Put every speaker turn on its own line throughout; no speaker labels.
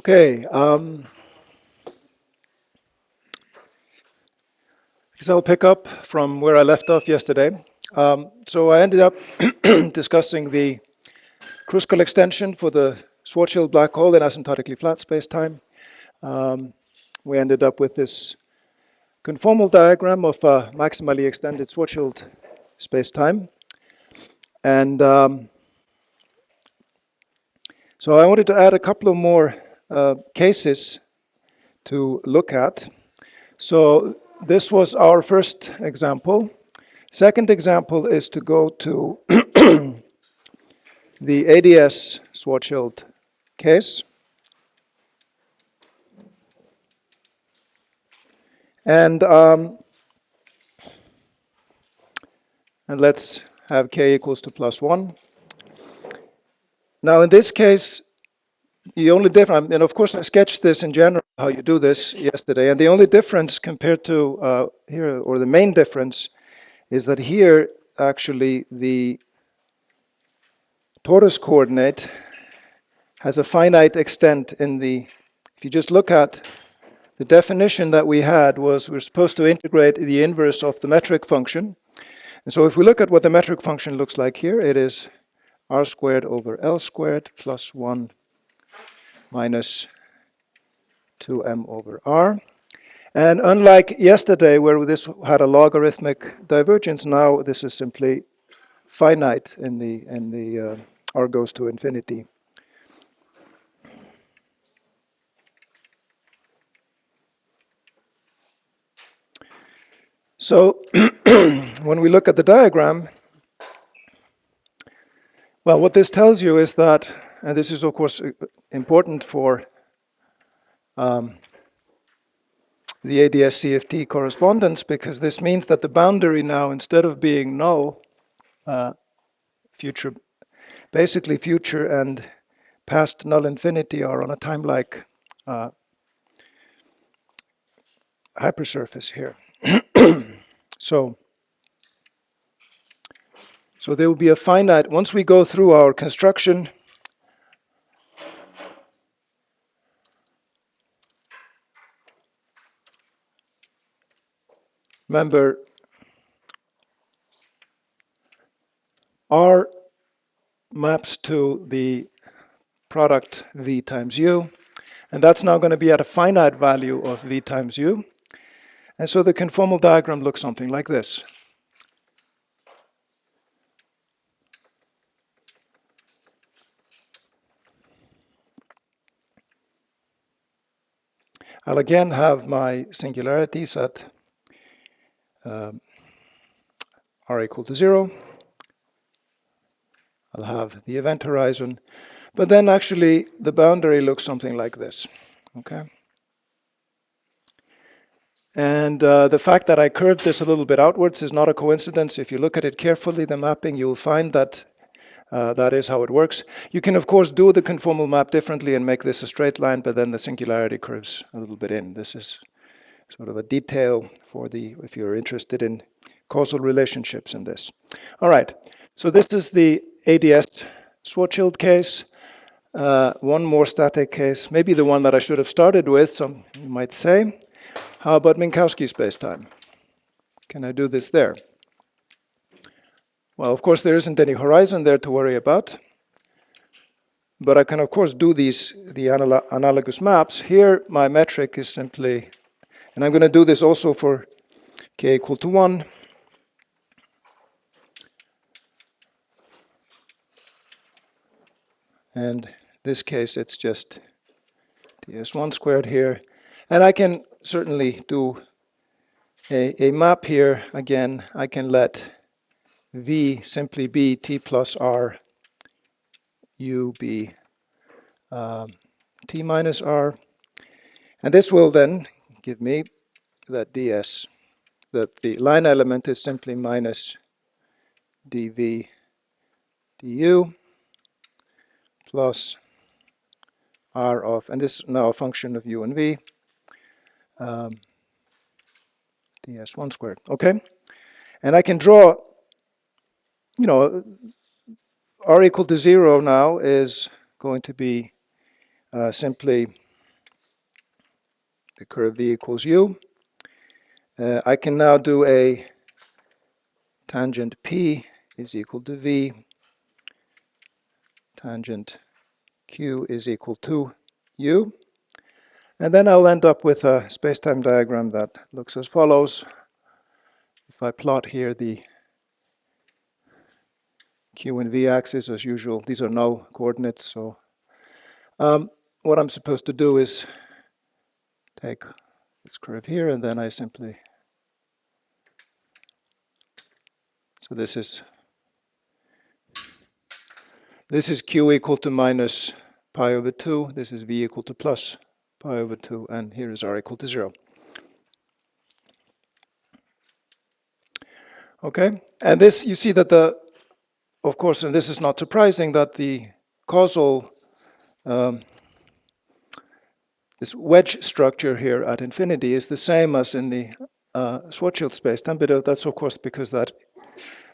Okay, so I'll pick up from where I left off yesterday. So I ended up discussing the Kruskal extension for the Schwarzschild black hole in asymptotically flat spacetime. We ended up with this conformal diagram of a maximally extended Schwarzschild spacetime. And so I wanted to add a couple of more cases to look at. So this was our first example. Second example is to go to the ADS Schwarzschild case. And let's have k equals to +1. Now in this case, the only difference, and of course I sketched this in general, how you do this yesterday, and the only difference compared to here, or the main difference, is that here actually the torus coordinate has a finite extent in the, if you just look at the definition that we had was we're supposed to integrate the inverse of the metric function. And so if we look at what the metric function looks like here, it is r squared over L squared plus 1 minus 2m over r. And unlike yesterday where this had a logarithmic divergence, now this is simply finite in the r goes to infinity. So when we look at the diagram, well, what this tells you is that, and this is of course important for the ADS CFT correspondence, because this means that the boundary now, instead of being null, basically future and past null infinity are on a time-like hypersurface here. So there will be a finite, once we go through our construction, remember R maps to the product V times U, and that's now going to be at a finite value of V times U. And so the conformal diagram looks something like this. I'll again have my singularities at r equal to 0. I'll have the event horizon. But then actually the boundary looks something like this. Okay. And the fact that I curved this a little bit outwards is not a coincidence. If you look at it carefully, the mapping, you'll find that that is how it works. You can, of course, do the conformal map differently and make this a straight line, but then the singularity curves a little bit in. This is sort of a detail for if you're interested in causal relationships in this. All right, so this is the ADS Schwarzschild case. One more static case, maybe the one that I should have started with, some you might say. How about Minkowski spacetime? Can I do this there? Well, of course, there isn't any horizon there to worry about. But I can, of course, do the analogous maps. Here, my metric is simply, and I'm going to do this also for k equal to 1. And in this case, it's just ds1 squared here. And I can certainly do a map here. Again, I can let V simply be t plus r, u be t minus r. And this will then give me that ds, that the line element is simply minus dv du plus r of, and this is now a function of u and v, ds1 squared. Okay? And I can draw, r equal to 0 now is going to be simply the curve V equals U. I can now do a tangent P is equal to V, tangent Q is equal to U. And then I'll end up with a space-time diagram that looks as follows. If I plot here the Q and V axis as usual, these are null coordinates, so what I'm supposed to do is take this curve here, and then I simply, so this is Q equal to minus pi over 2, this is V equal to plus pi over 2, and here is R equal to 0. Okay, and this, you see that of course, and this is not surprising, that the causal, this wedge structure here at infinity is the same as in the Schwarzschild spacetime, but that's of course because that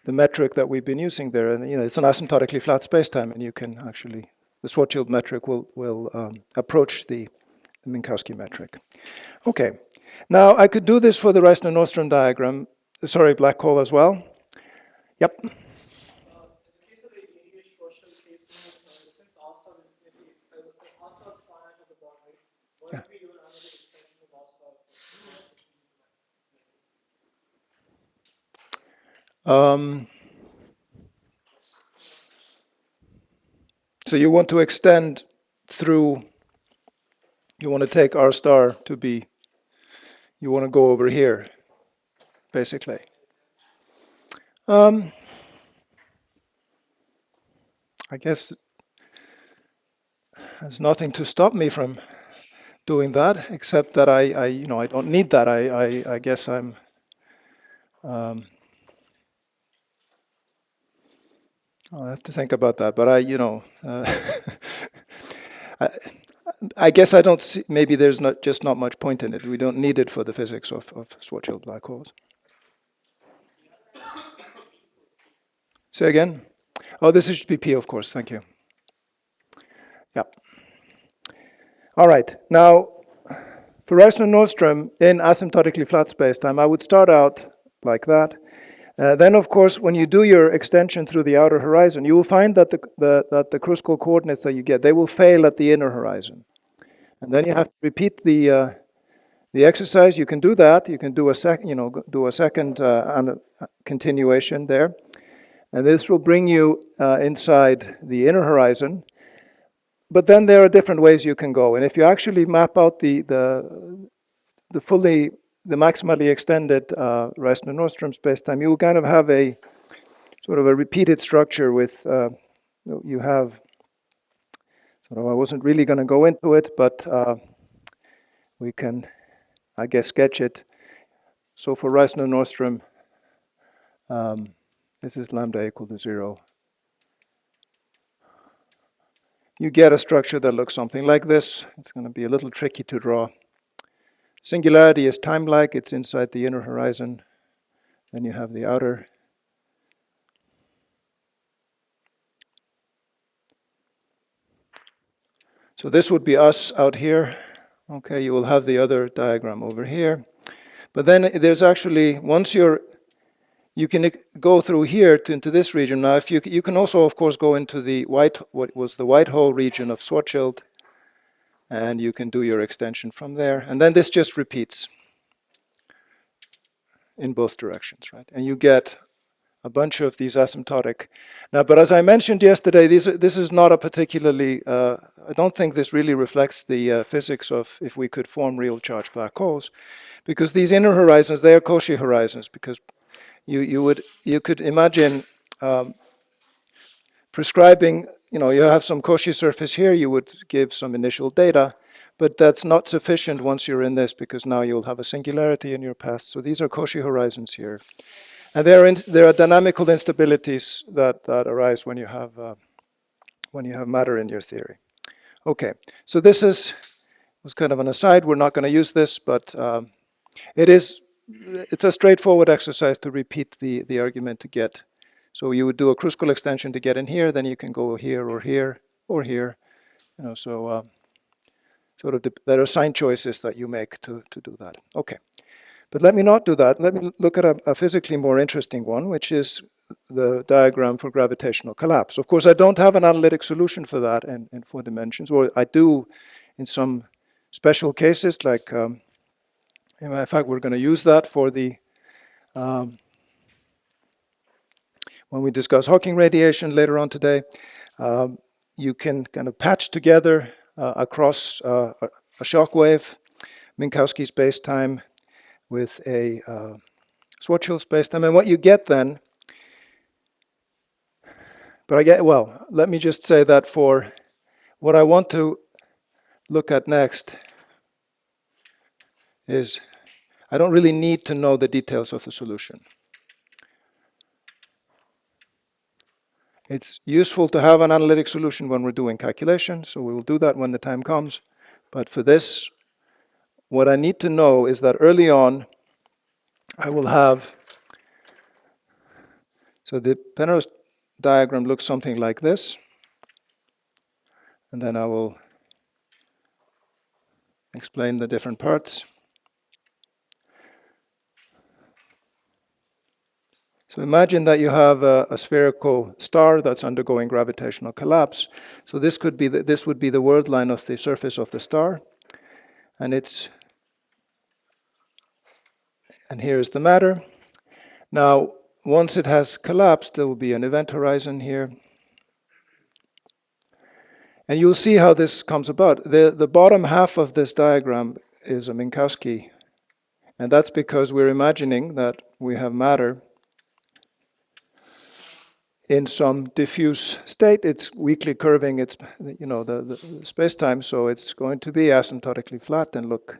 the metric that we've been using there, and it's an asymptotically flat spacetime, and you can actually, the Schwarzschild metric will approach the Minkowski metric. Okay, now I could do this for the Reissner-Nordström diagram, sorry, black hole as well. Yep.
In the case of the immediate Schwarzschild case, since R star is infinity, R star is finite at the bottom, right? Why don't we do an analytic extension of R star?
So you want to extend through, you want to take R star to be, you want to go over here, basically. I guess there's nothing to stop me from doing that, except that I don't need that. I guess I'm, I'll have to think about that, but I guess I don't see, maybe there's just not much point in it. We don't need it for the physics of Schwarzschild black holes. Say again? Oh, this is BP, of course, thank you. Yeah. All right, now, for Reissner-Nordström in asymptotically flat spacetime, I would start out like that. Then, of course, when you do your extension through the outer horizon, you will find that the Kruskal coordinates that you get, they will fail at the inner horizon. And then you have to repeat the exercise. You can do that. You can do a second continuation there, and this will bring you inside the inner horizon. But then there are different ways you can go, and if you actually map out the maximally extended Reissner-Nordström spacetime, you will kind of have a sort of a repeated structure with you have. I wasn't really going to go into it, but we can, I guess, sketch it. So for Reissner-Nordström, this is lambda equal to 0. You get a structure that looks something like this. It's going to be a little tricky to draw. Singularity is time-like. It's inside the inner horizon. Then you have the outer. So this would be us out here. Okay, you will have the other diagram over here. But then there's actually, once you can go through here into this region. Now, if you can also, of course, go into the what was the white hole region of Schwarzschild, and you can do your extension from there. And then this just repeats in both directions, right? And you get a bunch of these asymptotic. Now, but as I mentioned yesterday, this is not a particularly, I don't think this really reflects the physics of if we could form real charged black holes, because these inner horizons, they are Cauchy horizons, because you could imagine prescribing, you have some Cauchy surface here, you would give some initial data, but that's not sufficient once you're in this, because now you'll have a singularity in your path. So these are Cauchy horizons here. And there are dynamical instabilities that arise when you have matter in your theory. Okay, so this was kind of an aside. We're not going to use this, but it's a straightforward exercise to repeat the argument to get. So you would do a Kruskal extension to get in here, then you can go here or here or here. So there are sign choices that you make to do that. Okay. But let me not do that. Let me look at a physically more interesting one, which is the diagram for gravitational collapse. Of course, I don't have an analytic solution for that in 4 dimensions, or I do in some special cases, like, in fact, we're going to use that for the, when we discuss Hawking radiation later on today. You can kind of patch together across a shock wave, Minkowski spacetime, with a Schwarzschild spacetime. And what you get then, let me just say that for what I want to look at next is I don't really need to know the details of the solution. It's useful to have an analytic solution when we're doing calculations, so we will do that when the time comes. But for this, what I need to know is that early on, I will have, so the Penrose diagram looks something like this. And then I will explain the different parts. So imagine that you have a spherical star that's undergoing gravitational collapse. So this would be the word line of the surface of the star, and here's the matter. Now, once it has collapsed, there will be an event horizon here, and you'll see how this comes about. The bottom half of this diagram is a Minkowski, and that's because we're imagining that we have matter in some diffuse state. It's weakly curving its, the space-time, so it's going to be asymptotically flat and look,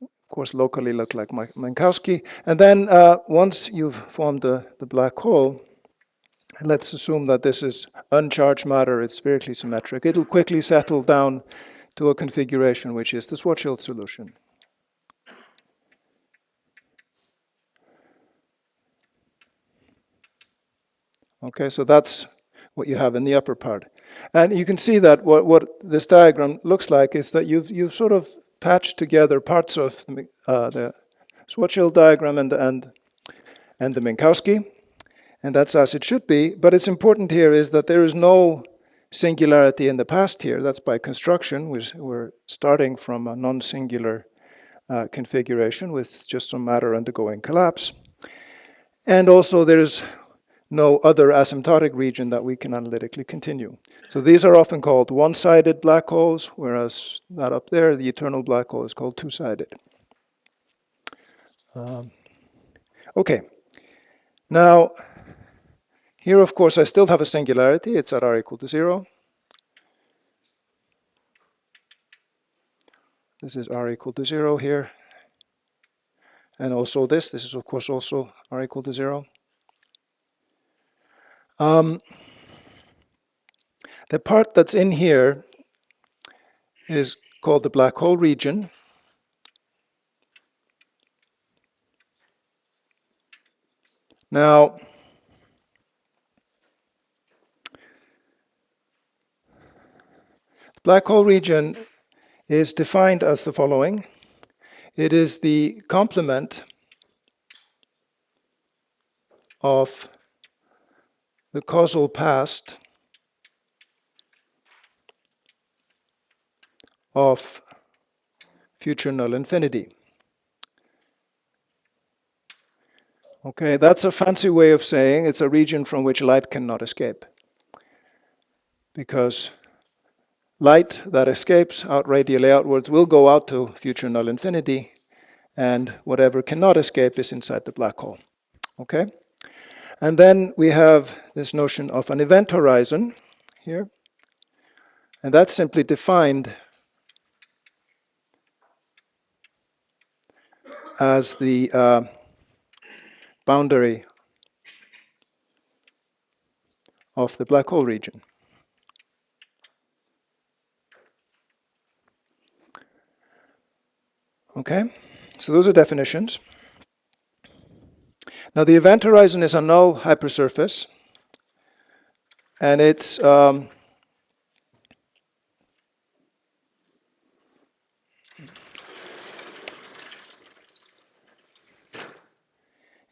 of course, locally look like Minkowski. And then once you've formed the black hole, and let's assume that this is uncharged matter, it's spherically symmetric, it'll quickly settle down to a configuration which is the Schwarzschild solution. Okay, so that's what you have in the upper part. And you can see that what this diagram looks like is that you've sort of patched together parts of the Schwarzschild diagram and the Minkowski, and that's as it should be. But it's important here is that there is no singularity in the past here. That's by construction. We're starting from a non-singular configuration with just some matter undergoing collapse. And also there's no other asymptotic region that we can analytically continue. So these are often called one-sided black holes, whereas that up there, the eternal black hole, is called two-sided. Okay. Now, here, of course, I still have a singularity. It's at r equal to 0. This is r equal to 0 here. And also this is, of course, also r equal to 0. The part that's in here is called the black hole region. Now, the black hole region is defined as the following. It is the complement of the causal past of future null infinity. Okay, that's a fancy way of saying it's a region from which light cannot escape. Because light that escapes out radially outwards will go out to future null infinity, and whatever cannot escape is inside the black hole. Okay? And then we have this notion of an event horizon here, and that's simply defined as the boundary of the black hole region. Okay, so those are definitions. Now the event horizon is a null hypersurface, and it's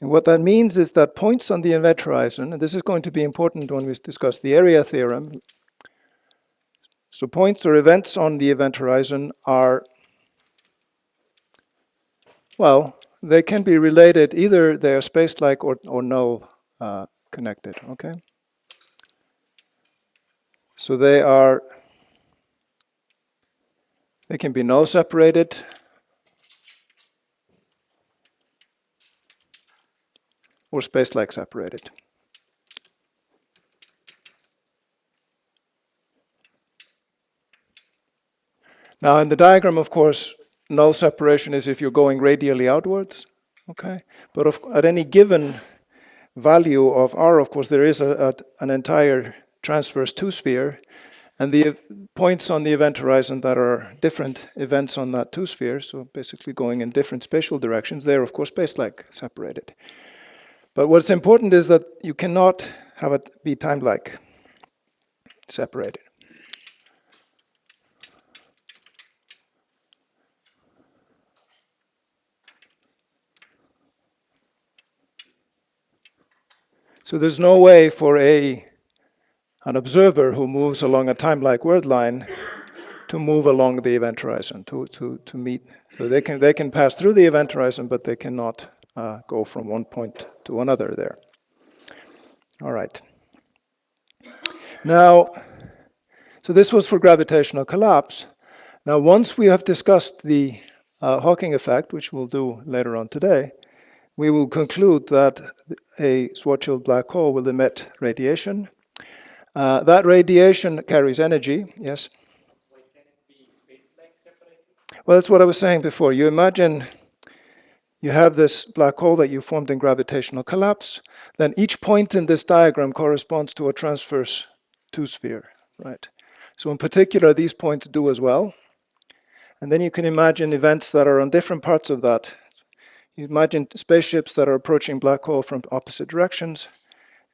And what that means is that points on the event horizon, and this is going to be important when we discuss the area theorem. So points or events on the event horizon are, well, they can be related, either they are space-like or null connected, okay? So they can be null separated, or space-like separated. Now in the diagram, of course, null separation is if you're going radially outwards, okay? But at any given value of r, of course, there is an entire transverse two-sphere, and the points on the event horizon that are different events on that two-sphere, so basically going in different spatial directions, they're, of course, space-like separated. But what's important is that you cannot have it be time-like separated. So there's no way for an observer who moves along a time-like world line to move along the event horizon, to meet. So they can pass through the event horizon, but they cannot go from one point to another there. All right. Now, so this was for gravitational collapse. Now, once we have discussed the Hawking effect, which we'll do later on today, we will conclude that a Schwarzschild black hole will emit radiation. That radiation carries energy, yes?
Can it be space-like separated?
Well, that's what I was saying before. You imagine you have this black hole that you formed in gravitational collapse, then each point in this diagram corresponds to a transverse two-sphere, right? So in particular, these points do as well. And then you can imagine events that are on different parts of that. You imagine spaceships that are approaching black hole from opposite directions.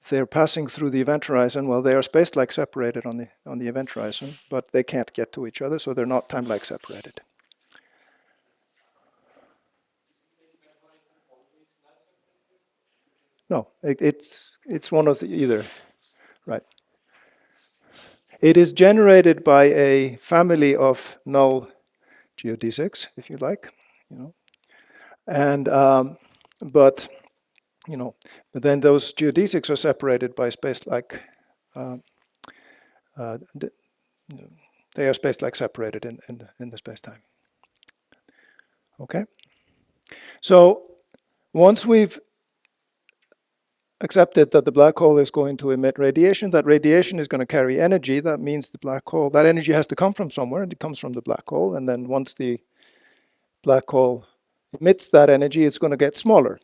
If they're passing through the event horizon, well, they are space-like separated on the event horizon, but they can't get to each other, so they're not time-like separated. No, it's one of the either, right? It is generated by a family of null geodesics, if you like, and but then those geodesics are separated by space-like. They are space-like separated in the space-time. Okay. So once we've accepted that the black hole is going to emit radiation, that radiation is going to carry energy. That means the black hole, that energy has to come from somewhere, and it comes from the black hole. And then once the black hole emits that energy, it's going to get smaller.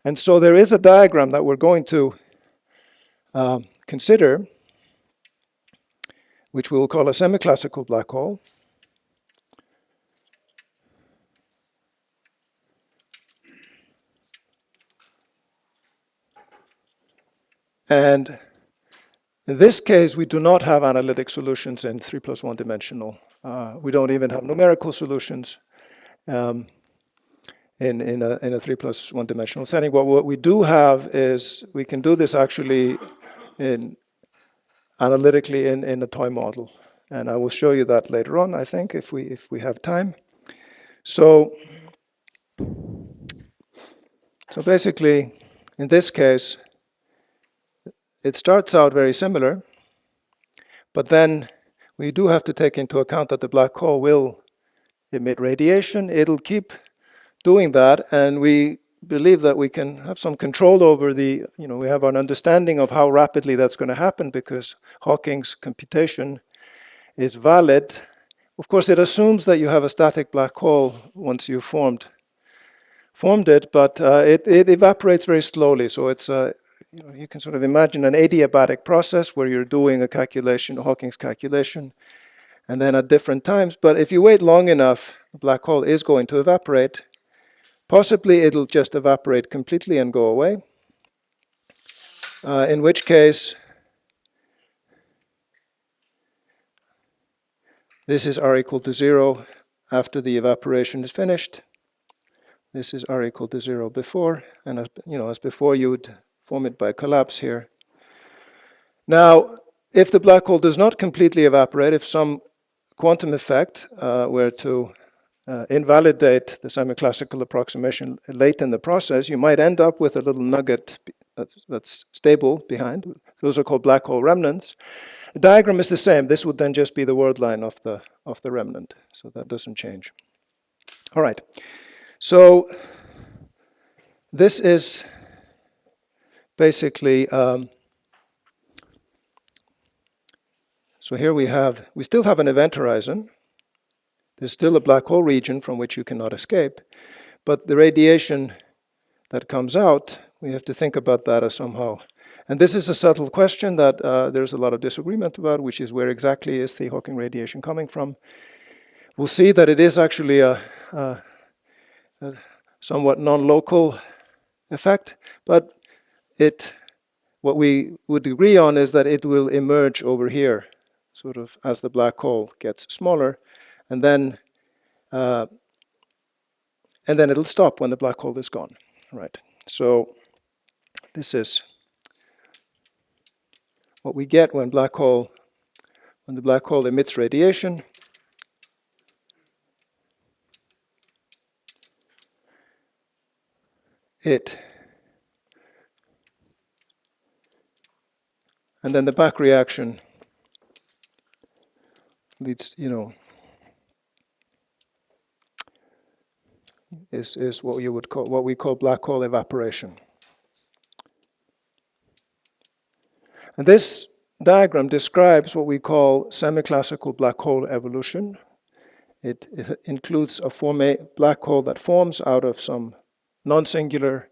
And so there is a diagram that we're going to consider, which we'll call a semi-classical black hole. And in this case, we do not have analytic solutions in 3+1 dimensional. We don't even have numerical solutions in a 3+1 dimensional setting. What we do have is we can do this actually analytically in a toy model. And I will show you that later on, I think, if we have time. So basically, in this case, it starts out very similar, but then we do have to take into account that the black hole will emit radiation. It'll keep doing that, and we believe that we can have some control over we have an understanding of how rapidly that's going to happen because Hawking's computation is valid. Of course, it assumes that you have a static black hole once you've formed it, but it evaporates very slowly. So it's you can sort of imagine an adiabatic process where you're doing a calculation, Hawking's calculation, and then at different times. But if you wait long enough, the black hole is going to evaporate. Possibly it'll just evaporate completely and go away, in which case this is r equal to 0, after the evaporation is finished. This is R equal to 0 before, and as before, you would form it by collapse here. Now, if the black hole does not completely evaporate, if some quantum effect were to invalidate the semi-classical approximation late in the process, you might end up with a little nugget that's stable behind. Those are called black hole remnants. The diagram is the same. This would then just be the word line of the remnant, so that doesn't change. All right. So this is basically, so here we still have an event horizon. There's still a black hole region from which you cannot escape, but the radiation that comes out, we have to think about that as somehow. And this is a subtle question that there's a lot of disagreement about, which is where exactly is the Hawking radiation coming from? We'll see that it is actually a somewhat non-local effect, but what we would agree on is that it will emerge over here, sort of as the black hole gets smaller, and then it'll stop when the black hole is gone. Right. So this is what we get when the black hole emits radiation. And then the back reaction leads, is what we call black hole evaporation. And this diagram describes what we call semi-classical black hole evolution. It includes a black hole that forms out of some non-singular,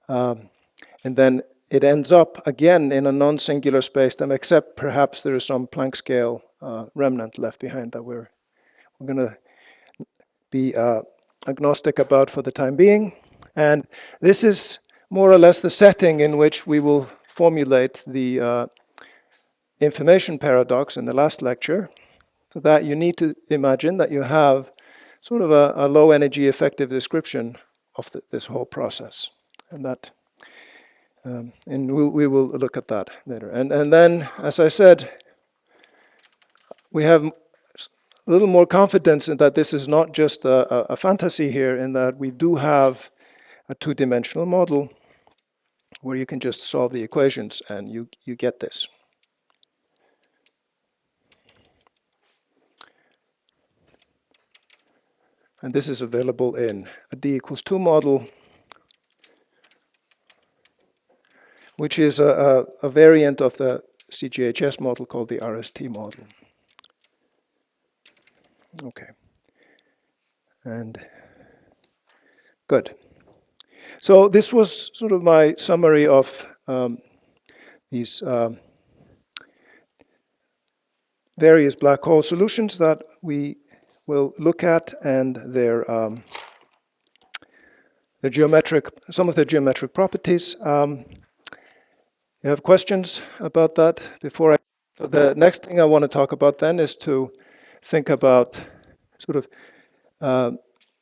and then it ends up again in a non-singular spacetime, except perhaps there is some Planck scale remnant left behind that we're going to be agnostic about for the time being. And this is more or less the setting in which we will formulate the information paradox in the last lecture. For that, you need to imagine that you have sort of a low energy effective description of this whole process. And that, and we will look at that later. And then, as I said, we have a little more confidence in that this is not just a fantasy here, in that we do have a two-dimensional model where you can just solve the equations and you get this. And this is available in a d equals 2 model, which is a variant of the CGHS model called the RST model. Okay. And good. So this was sort of my summary of these various black hole solutions that we will look at, and some of their geometric properties. You have questions about that before so the next thing I want to talk about then is to think about sort of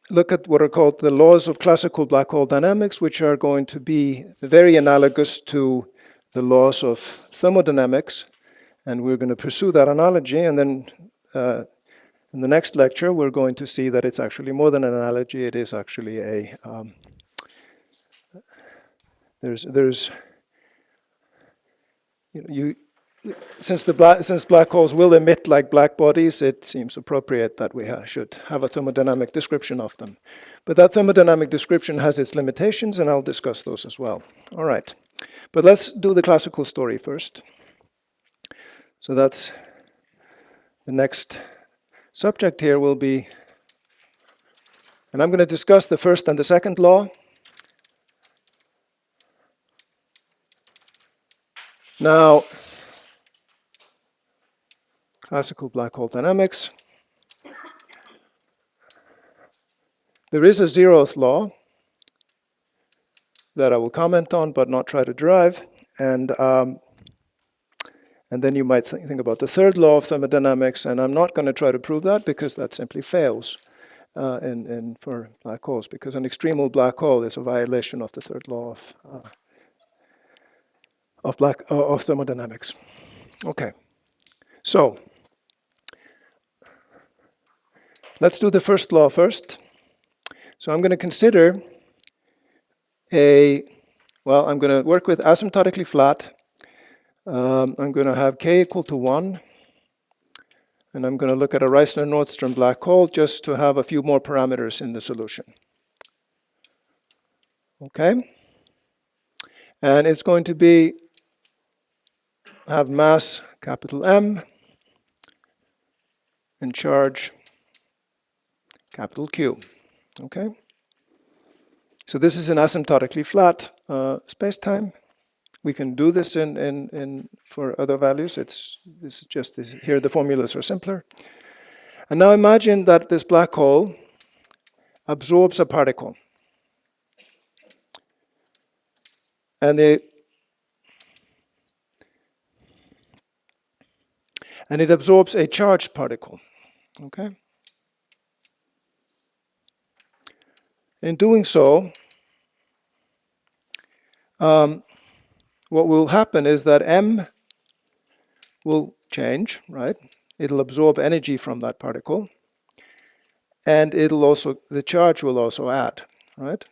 look at what are called the laws of classical black hole dynamics, which are going to be very analogous to the laws of thermodynamics. And we're going to pursue that analogy, and then in the next lecture, we're going to see that it's actually more than an analogy. It is actually a since black holes will emit like black bodies, it seems appropriate that we should have a thermodynamic description of them. But that thermodynamic description has its limitations, and I'll discuss those as well. All right, but let's do the classical story first. So that's the next subject here will be, and I'm going to discuss the first and the second law. Now, classical black hole dynamics. There is a 0th law that I will comment on but not try to derive. And then you might think about the 3rd law of thermodynamics, and I'm not going to try to prove that because that simply fails. for black holes, because an extremal black hole is a violation of the third law of thermodynamics. Okay, so let's do the first law first. So I'm going to consider I'm going to work with asymptotically flat. I'm going to have k equal to 1. And I'm going to look at a Reissner-Nordstrom black hole just to have a few more parameters in the solution. Okay? And it's going to have mass capital M and charge capital Q. Okay? So this is an asymptotically flat space-time. We can do this for other values. This is just here the formulas are simpler. And now imagine that this black hole absorbs a particle. And it absorbs a charged particle. Okay? In doing so, what will happen is that M will change, right? It'll absorb energy from that particle. And the charge will also add, right?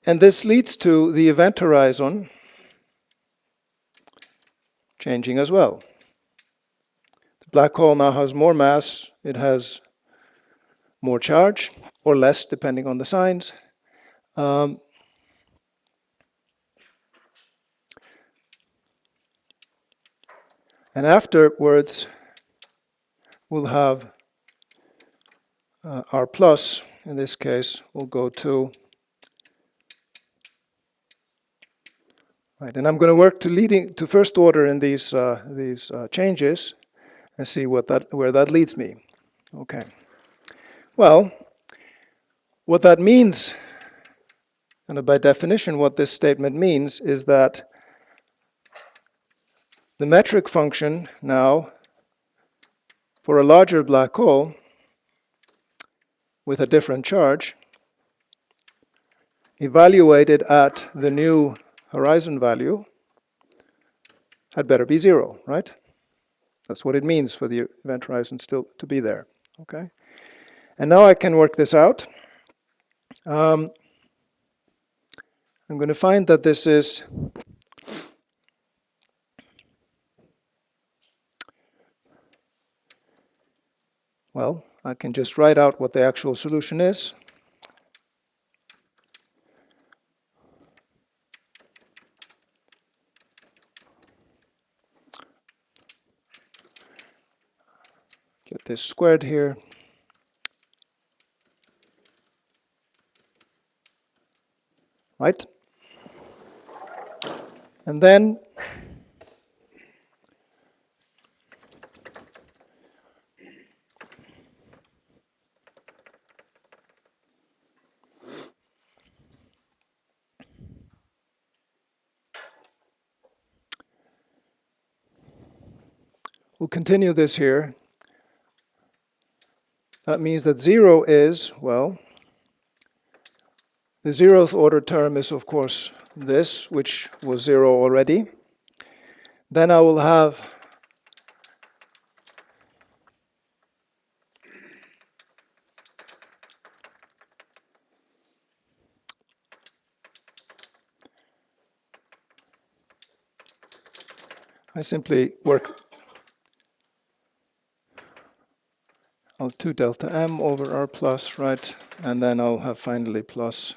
And this leads to the event horizon changing as well. The black hole now has more mass, it has more charge, or less, depending on the signs. And afterwards, we'll have R plus, in this case, will go to, right, and I'm going to work to first order in these changes and see where that leads me. Okay. Well, what that means, and by definition what this statement means, is that the metric function now for a larger black hole with a different charge, evaluated at the new horizon value, had better be 0, right? That's what it means for the event horizon still to be there. Okay. And now I can work this out. I'm going to find that this is well, I can just write out what the actual solution is. Get this squared here. Right? And then we'll continue this here. That means that 0 is, well, the 0th order term is, of course, this, which was 0 already. Then I will have I simply work I'll 2 delta m over r plus, right? And then I'll have finally plus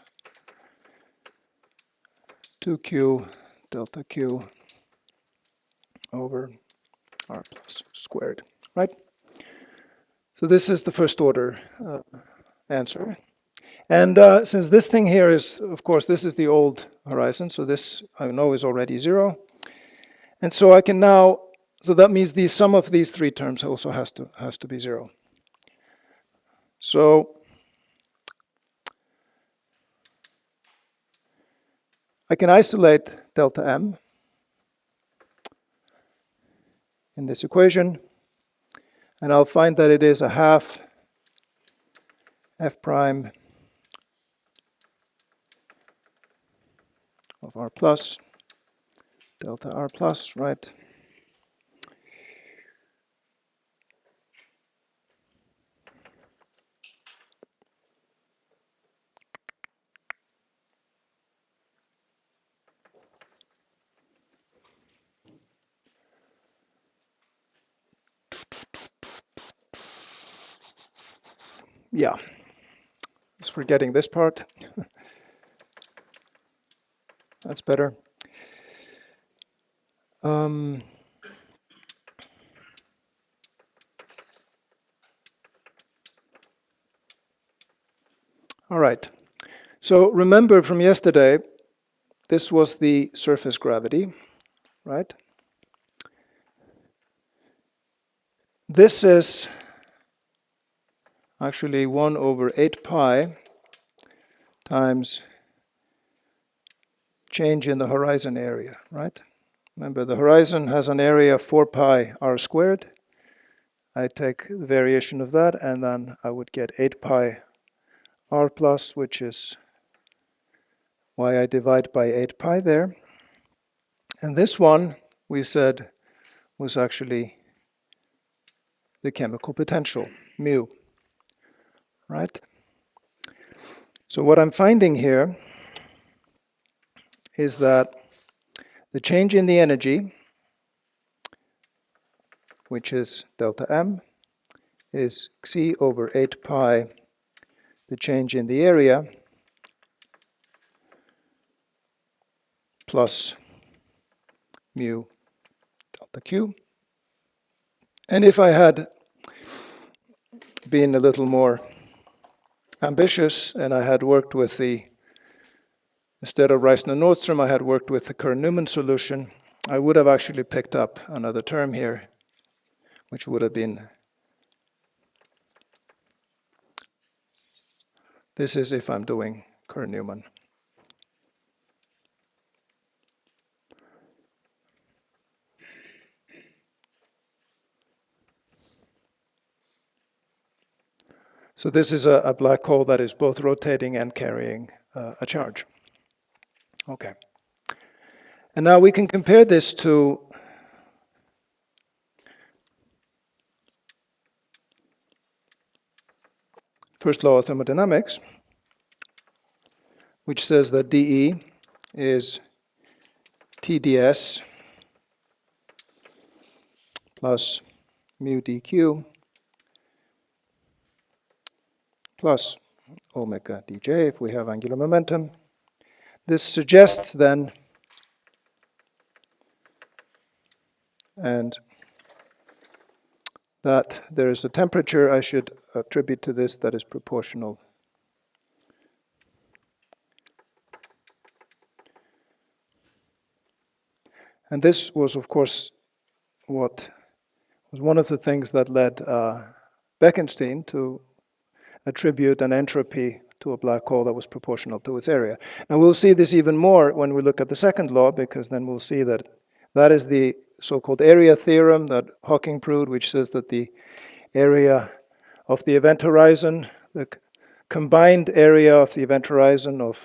2q delta q over r plus squared, right? So this is the first order answer. And since this thing here is, of course, this is the old horizon, so this I know is already 0. And so I can now, so that means the sum of these three terms also has to be 0. So I can isolate delta m. in this equation. And I'll find that it is a half F prime of R plus, delta R plus, right? Yeah, just forgetting this part. That's better. All right. So remember from yesterday, this was the surface gravity, right? This is actually 1 over 8 pi times change in the horizon area, right? Remember, the horizon has an area of 4 pi r squared. I take the variation of that, and then I would get 8 pi r plus, which is why I divide by 8 pi there. And this one, we said, was actually the chemical potential, mu, right? So what I'm finding here is that the change in the energy, which is delta m, is xi over 8 pi, the change in the area, plus mu delta q. And if I had been a little more ambitious and I had worked with instead of Reissner-Nordström, I had worked with the Kerr-Newman solution, I would have actually picked up another term here, which would have been, this is if I'm doing Kerr-Newman. So this is a black hole that is both rotating and carrying a charge. Okay. And now we can compare this to first law of thermodynamics, which says that dE is TdS plus mu dq plus omega dj if we have angular momentum. This suggests then, and that there is a temperature I should attribute to this that is proportional. And this was, of course, what was one of the things that led Bekenstein to attribute an entropy to a black hole that was proportional to its area. Now we'll see this even more when we look at the second law, because then we'll see that that is the so-called area theorem that Hawking proved, which says that the area of the event horizon, the combined area of the event horizon of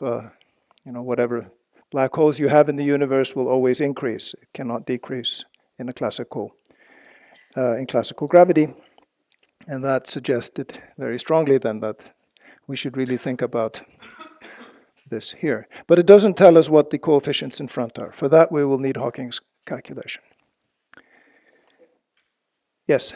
whatever black holes you have in the universe will always increase. It cannot decrease in classical gravity. And that suggested very strongly then that we should really think about this here. But it doesn't tell us what the coefficients in front are. For that, we will need Hawking's calculation. Yes?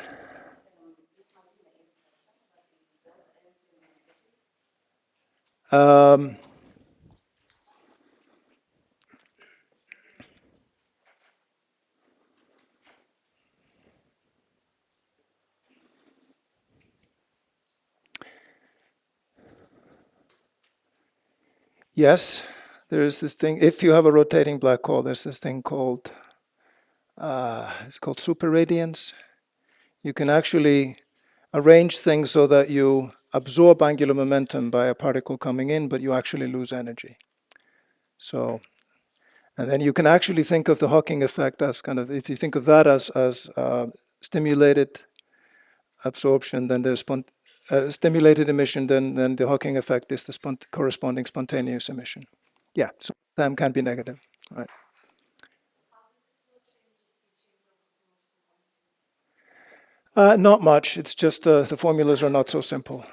Yes, there is this thing. If you have a rotating black hole, there's this thing called it's called superradiance. You can actually arrange things so that you absorb angular momentum by a particle coming in, but you actually lose energy. So, And then you can actually think of the Hawking effect as kind of, if you think of that as stimulated absorption, then there's stimulated emission, then the Hawking effect is the corresponding spontaneous emission. Yeah, so time can be negative, right? Not much. It's just the formulas are not so simple,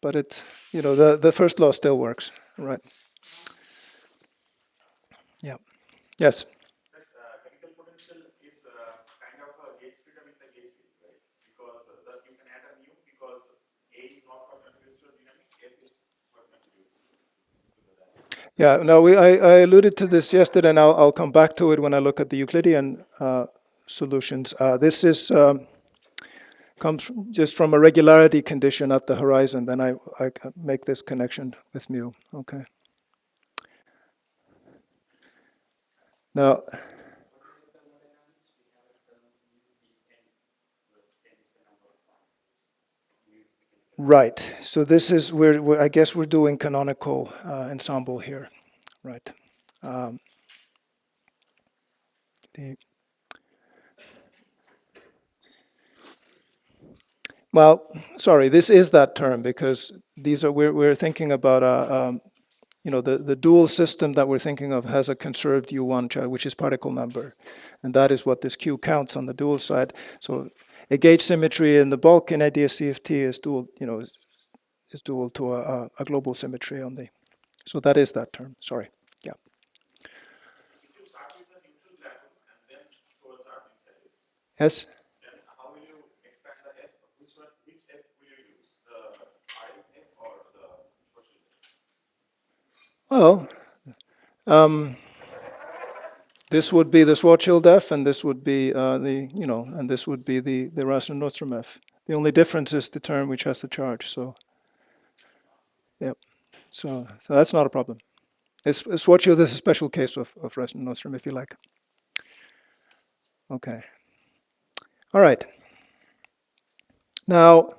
but it's, you know, the first law still works, right? Yeah. Yes.
That chemical potential is kind of a gauge splitter with the gauge field, right? Because that you can add a mu because A is not what contributes to dynamics, F is what contributes to the dynamics.
Yeah. No, I alluded to this yesterday, and I'll come back to it when I look at the Euclidean solutions. This is comes just from a regularity condition at the horizon. Then I make this connection with mu. Okay. Now. Right. So this is I guess we're doing canonical ensemble here, right? Well, sorry, this is that term because these are we're thinking about you know, the dual system that we're thinking of has a conserved U1 charge, which is particle number, and that is what this Q counts on the dual side. So a gauge symmetry in the bulk in ADS-CFT is dual, you know, is dual to a global symmetry on the. So that is that term. Sorry. Yeah.
If you start with a neutral black hole and then throw a charge inside it,
Yes.
then how will you expand the F? Which F will you use? The RF F or the Schwarzschild F?
Well, this would be the Schwarzschild F, and this would be you know, and this would be the Raster-Nordstrom F. The only difference is the term which has the charge. So, yeah. So that's not a problem. Schwarzschild is a special case of Raster-Nordstrom, if you like. Okay. All right. Now,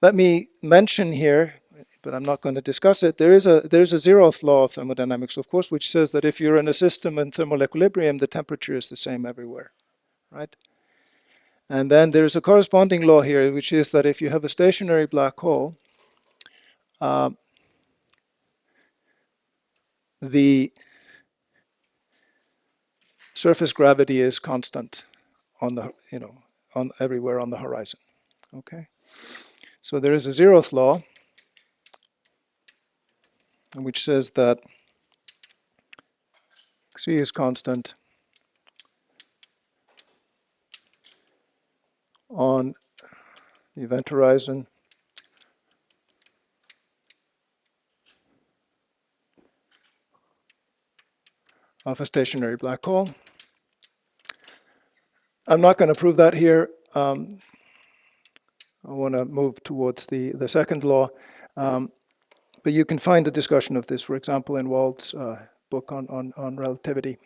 let me mention here, but I'm not going to discuss it. There's a zeroth law of thermodynamics, of course, which says that if you're in a system in thermal equilibrium, the temperature is the same everywhere, right? And then there's a corresponding law here, which is that if you have a stationary black hole, the surface gravity is constant on the, you know, on everywhere on the horizon. Okay. So there is a zeroth law, which says that C is constant on the event horizon of a stationary black hole. I'm not going to prove that here. I want to move towards the second law. But you can find a discussion of this, for example, in Wald's book on relativity.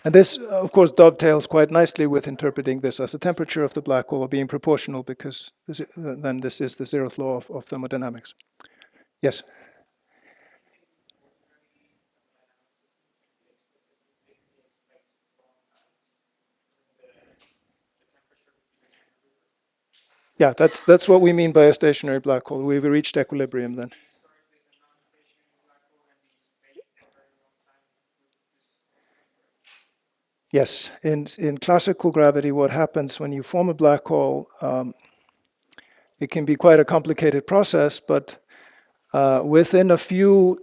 And this, of course, dovetails quite nicely with interpreting this as a temperature of the black hole being proportional, because then this is the zeroth law of thermodynamics. Yes? Yeah, that's what we mean by a stationary black hole. We've reached equilibrium then. Yes, in classical gravity, what happens when you form a black hole, it can be quite a complicated process, but within a few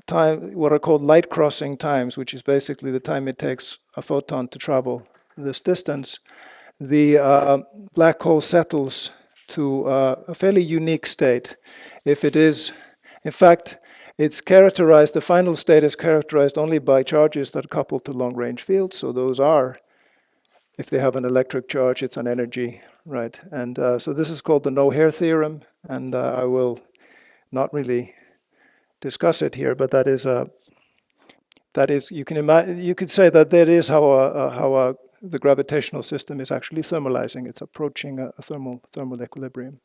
what are called light crossing times, which is basically the time it takes a photon to travel this distance, the black hole settles to a fairly unique state. If it is, in fact, it's characterized, the final state is characterized only by charges that couple to long-range fields. So those are, if they have an electric charge, it's an energy, right? And so this is called the no-hair theorem, and I will not really discuss it here, but that is you can imagine, you could say that is how the gravitational system is actually thermalizing. It's approaching a thermal equilibrium.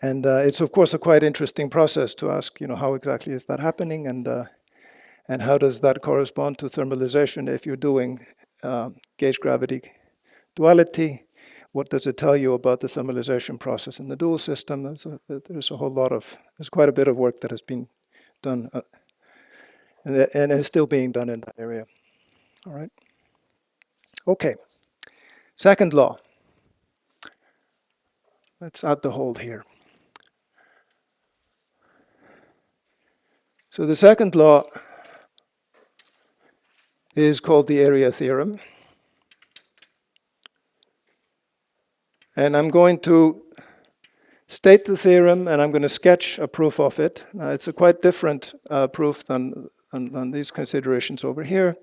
And it's of course a quite interesting process to ask, how exactly is that happening, and how does that correspond to thermalization if you're doing gauge gravity duality? What does it tell you about the thermalization process in the dual system? There's quite a bit of work that has been done, and is still being done in that area. All right. Okay. Second law. Let's add the hold here. So the second law is called the area theorem. And I'm going to state the theorem, and I'm going to sketch a proof of it. Now, it's a quite different proof than these considerations over here.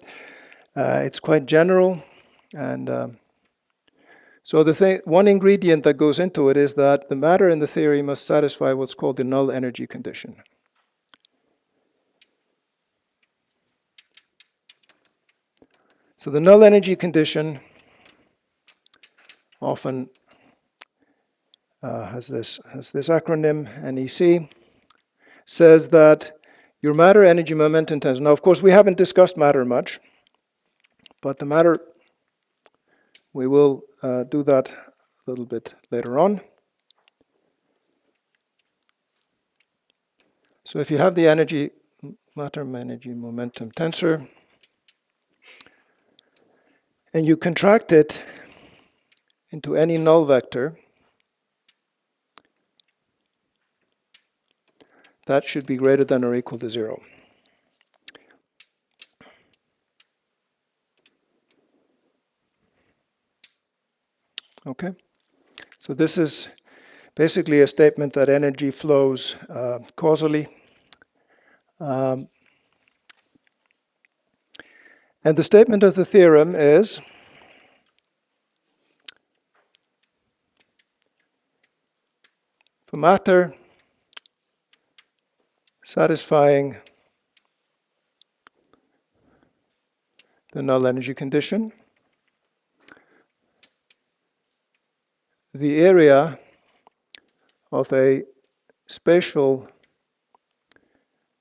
It's quite general, and so one ingredient that goes into it is that the matter in the theory must satisfy what's called the null energy condition. So the null energy condition often has this acronym, NEC, says that your matter energy momentum tensor. Now, of course, we haven't discussed matter much, but the matter, we will do that a little bit later on. So if you have the matter energy momentum tensor, and you contract it into any null vector, that should be greater than or equal to 0. Okay? So this is basically a statement that energy flows causally. And the statement of the theorem is for matter satisfying the null energy condition, the area of a spatial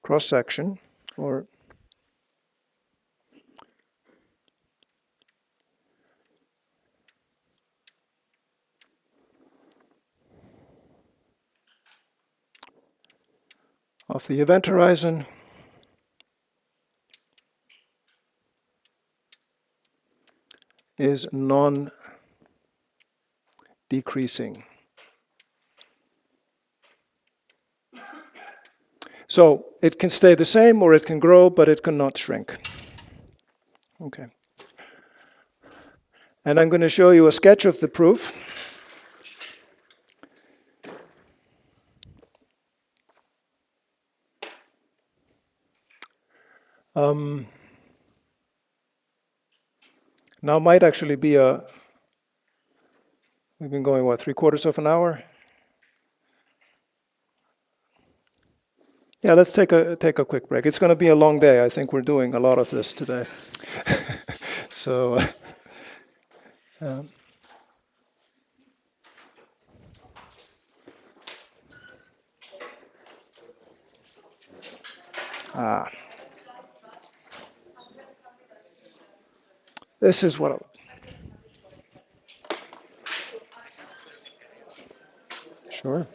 cross-section, or of the event horizon is non-decreasing. So it can stay the same or it can grow, but it cannot shrink. Okay. And I'm going to show you a sketch of the proof. Now might actually be we've been going, what, 3/4 of an hour? Yeah, let's take a quick break. It's going to be a long day. I think we're doing a lot of this today. So, this is what sure.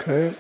Okay.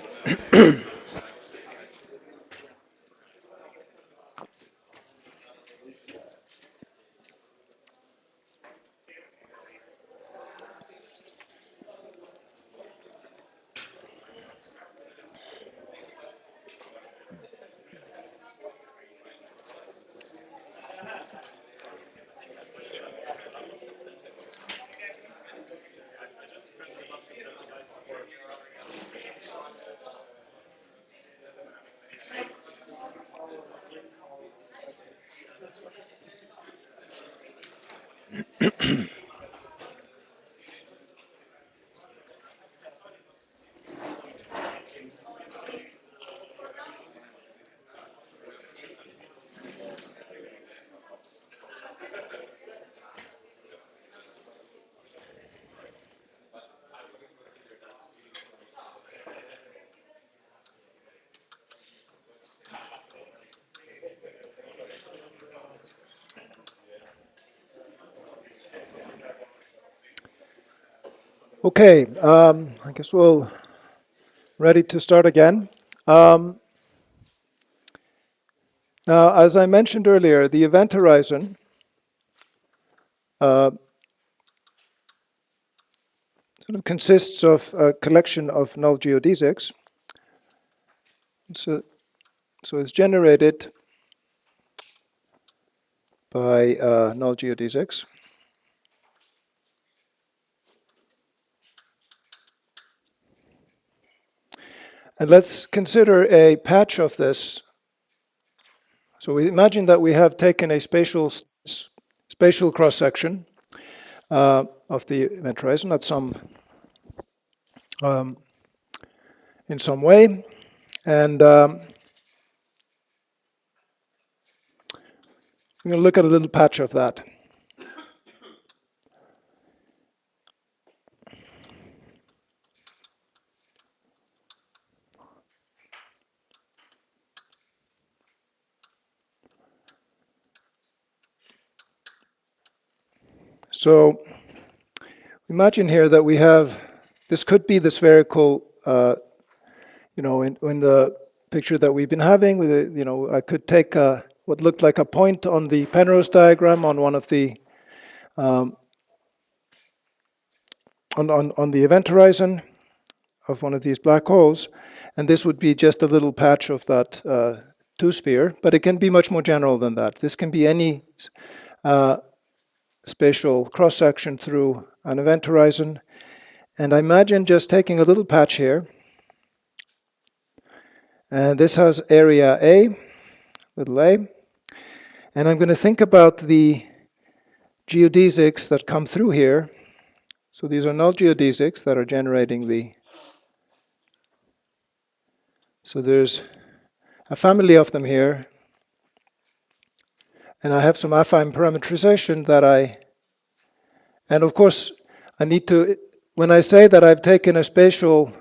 Okay, I guess we'll ready to start again. Now, as I mentioned earlier, the event horizon sort of consists of a collection of null geodesics. So it's generated by null geodesics. And let's consider a patch of this. So we imagine that we have taken a spatial cross-section of the event horizon at in some way, and I'm going to look at a little patch of that. So imagine here that we have, this could be the spherical, in the picture that we've been having, with I could take what looked like a point on the Penrose diagram on one of the, on the event horizon of one of these black holes, and this would be just a little patch of that two-sphere, but it can be much more general than that. This can be any spatial cross-section through an event horizon. And I imagine just taking a little patch here, and this has area A, little a, and I'm going to think about the geodesics that come through here. So these are null geodesics that are generating the, so there's a family of them here, and I have some affine parametrization that and of course I need to, when I say that I've taken a spatial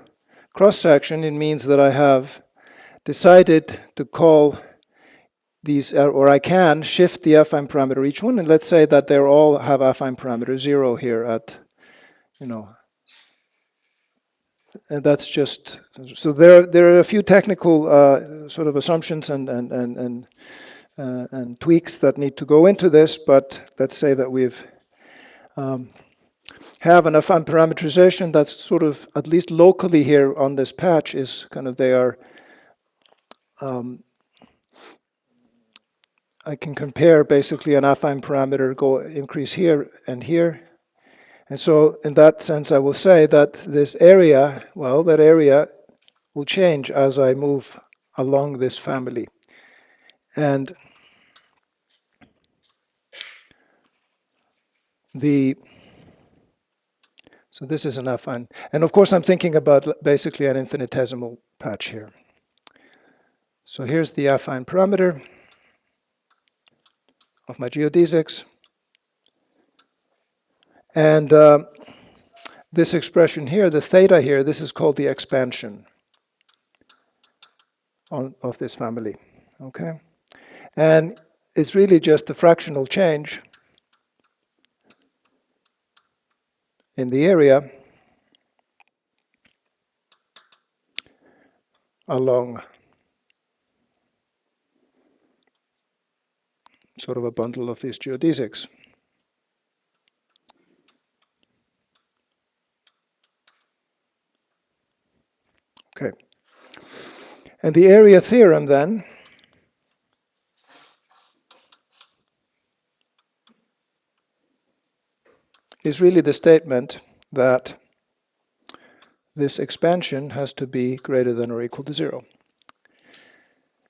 cross-section, it means that I have decided to call these, or I can shift the affine parameter each one, and let's say that they all have affine parameter 0 here at, and that's just, so there are a few technical sort of assumptions and tweaks that need to go into this, but let's say that we've have an affine parameterization that's sort of, at least locally here on this patch, is kind of, they are, I can compare basically an affine parameter, increase here and here. And so in that sense, I will say that this area, well, that area will change as I move along this family. And so this is an affine. And of course, I'm thinking about basically an infinitesimal patch here. So here's the affine parameter of my geodesics. And this expression here, the theta here, this is called the expansion of this family. Okay? And it's really just the fractional change in the area along sort of a bundle of these geodesics. Okay. And the area theorem then is really the statement that this expansion has to be greater than or equal to 0.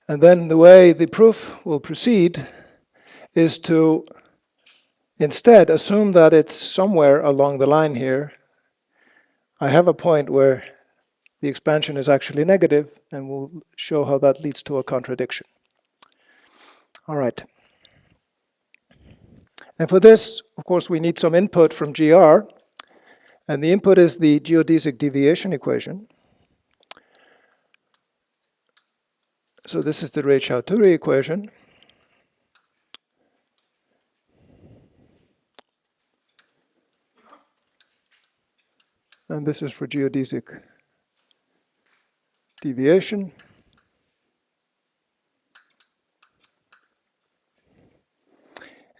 And then the way the proof will proceed is to instead assume that it's somewhere along the line here. I have a point where the expansion is actually negative, and we'll show how that leads to a contradiction. All right. And for this, of course, we need some input from GR. And the input is the geodesic deviation equation. So this is the Raychaudhuri equation. And this is for geodesic deviation.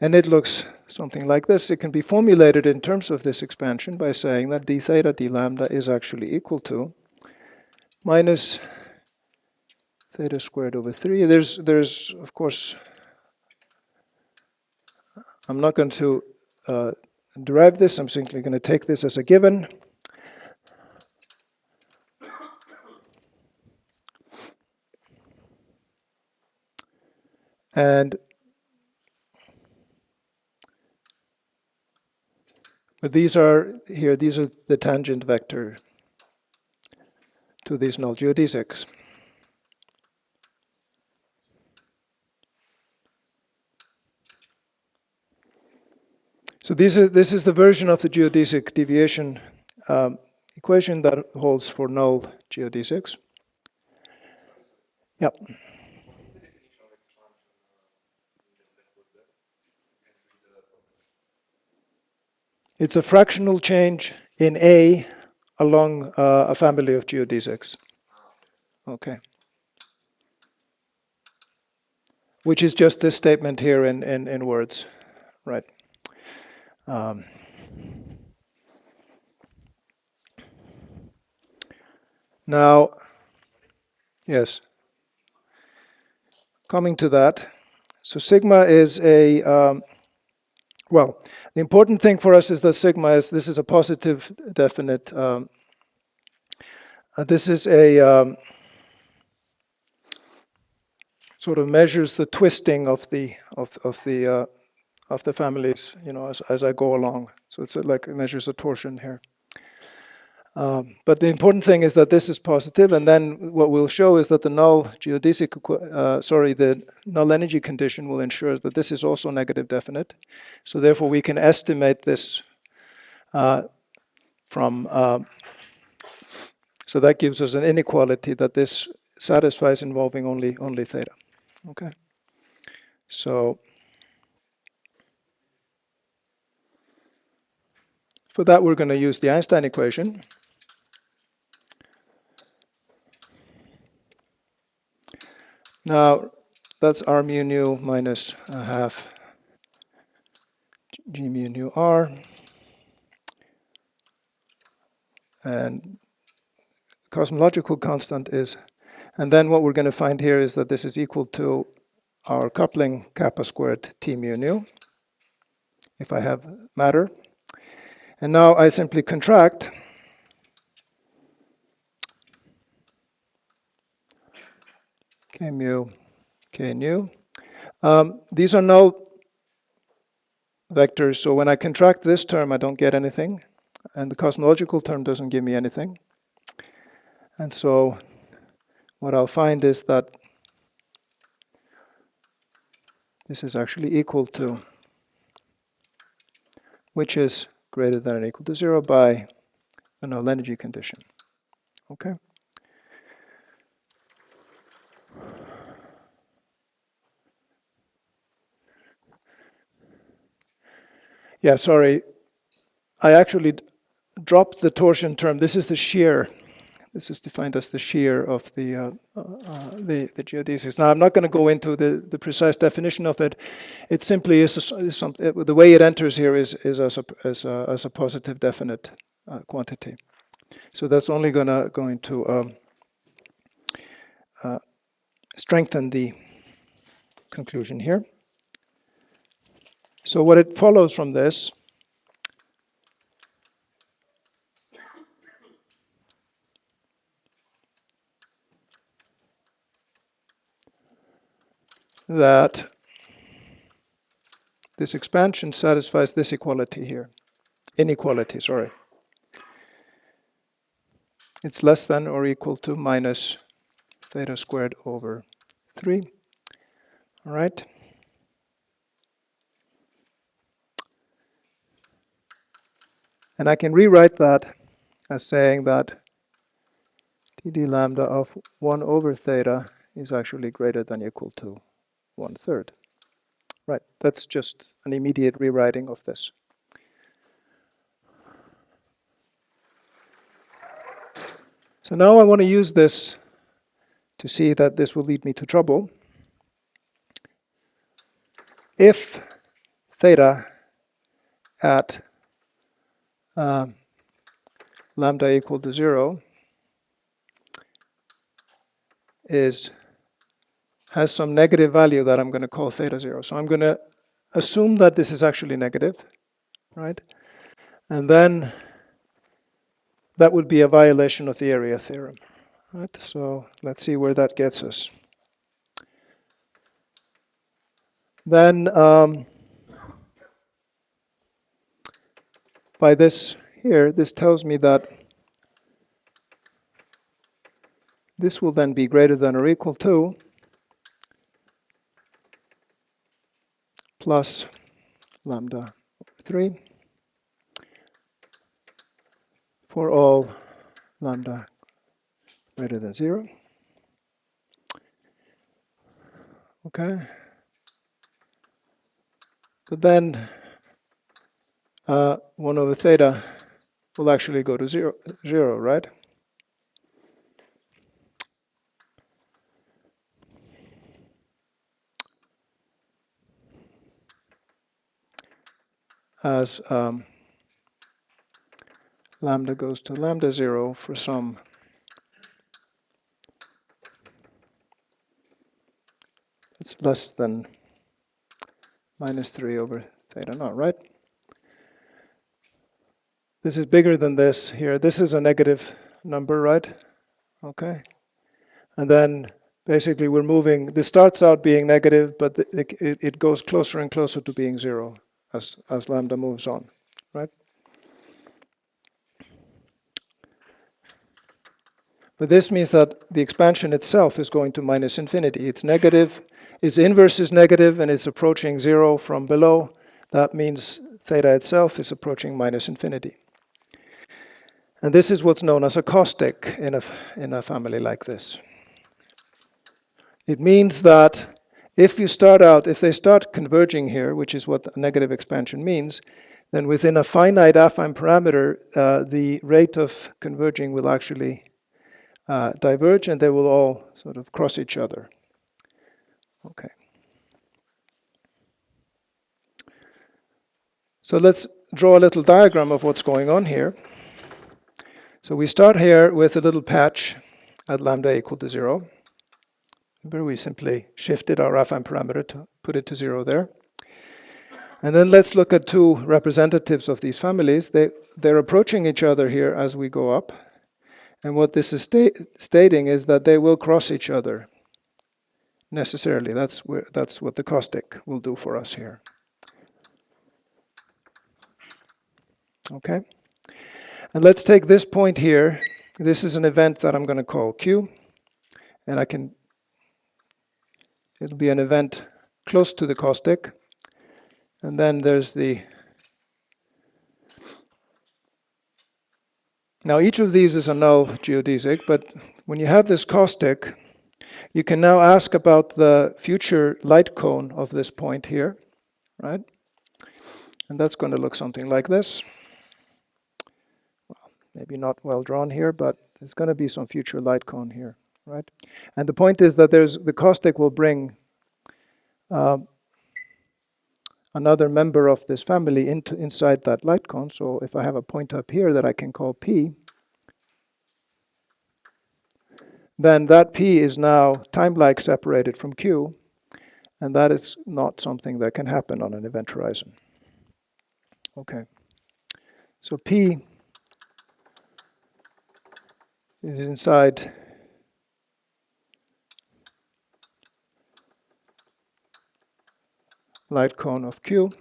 And it looks something like this. It can be formulated in terms of this expansion by saying that d theta d lambda is actually equal to minus theta squared over 3. There's of course, I'm not going to derive this. I'm simply going to take this as a given. And these are the tangent vector to these null geodesics. So this is the version of the geodesic deviation equation that holds for null geodesics. Yep. It's a fractional change in A along a family of geodesics. Okay. Which is just this statement here in words, right? Now, yes. Coming to that, so sigma is a well, the important thing for us is that sigma this is a positive definite. This is a sort of measures the twisting of the families, as I go along. So it's like it measures a torsion here. But the important thing is that this is positive, and then what we'll show is that the null geodesic, the null energy condition will ensure that this is also negative definite. So therefore, we can estimate this from. So that gives us an inequality that this satisfies involving only theta. Okay. So for that, we're going to use the Einstein equation. Now, that's r mu nu minus a half g mu nu r. And cosmological constant is, and then what we're going to find here is that this is equal to our coupling kappa squared T mu nu, if I have matter. And now I simply contract K mu, K nu. These are null vectors, so when I contract this term, I don't get anything, and the cosmological term doesn't give me anything. And so what I'll find is that this is actually equal to, which is greater than or equal to 0 by the null energy condition. Okay? Yeah, sorry. I actually dropped the torsion term. This is the shear This is defined as the shear of the geodesics. Now, I'm not going to go into the precise definition of it. It simply is the way it enters here is as a positive definite quantity. So that's only going to strengthen the conclusion here. So what it follows from this that this expansion satisfies this inequality, sorry. It's less than or equal to minus theta squared over 3. All right. And I can rewrite that as saying that TD lambda of 1 over theta is actually greater than or equal to 1/3. Right, that's just an immediate rewriting of this. So now I want to use this to see that this will lead me to trouble. If theta at lambda equal to 0 has some negative value that I'm going to call theta 0. So I'm going to assume that this is actually negative, right? And then that would be a violation of the area theorem, right? So let's see where that gets us. Then by this here, this tells me that this will then be greater than or equal to plus lambda over 3 for all lambda greater than 0. Okay. But then 1 over theta will actually go to 0, right? As lambda goes to lambda 0 for some it's less than minus 3 over theta naught, right? This is bigger than this here. This is a negative number, right? Okay. And then basically we're moving, this starts out being negative, but it goes closer and closer to being 0 as lambda moves on, right? But this means that the expansion itself is going to minus infinity. It's negative, its inverse is negative, and it's approaching 0 from below. That means theta itself is approaching minus infinity. And this is what's known as a caustic in a family like this. It means that if they start converging here, which is what the negative expansion means, then within a finite affine parameter, the rate of converging will actually diverge, and they will all sort of cross each other. Okay. So let's draw a little diagram of what's going on here. So we start here with a little patch at lambda equal to 0. Remember, we simply shifted our affine parameter to put it to 0 there. And then let's look at two representatives of these families. They're approaching each other here as we go up. And what this is stating is that they will cross each other necessarily. That's what the caustic will do for us here. Okay. And let's take this point here. This is an event that I'm going to call Q. And it'll be an event close to the caustic. And then there's now each of these is a null geodesic, but when you have this caustic, you can now ask about the future light cone of this point here, right? And that's going to look something like this. Well, maybe not well drawn here, but there's going to be some future light cone here, right? And the point is that the caustic will bring another member of this family inside that light cone. So if I have a point up here that I can call P, then that P is now time-lag separated from Q, and that is not something that can happen on an event horizon. Okay, so P is inside light cone of Q.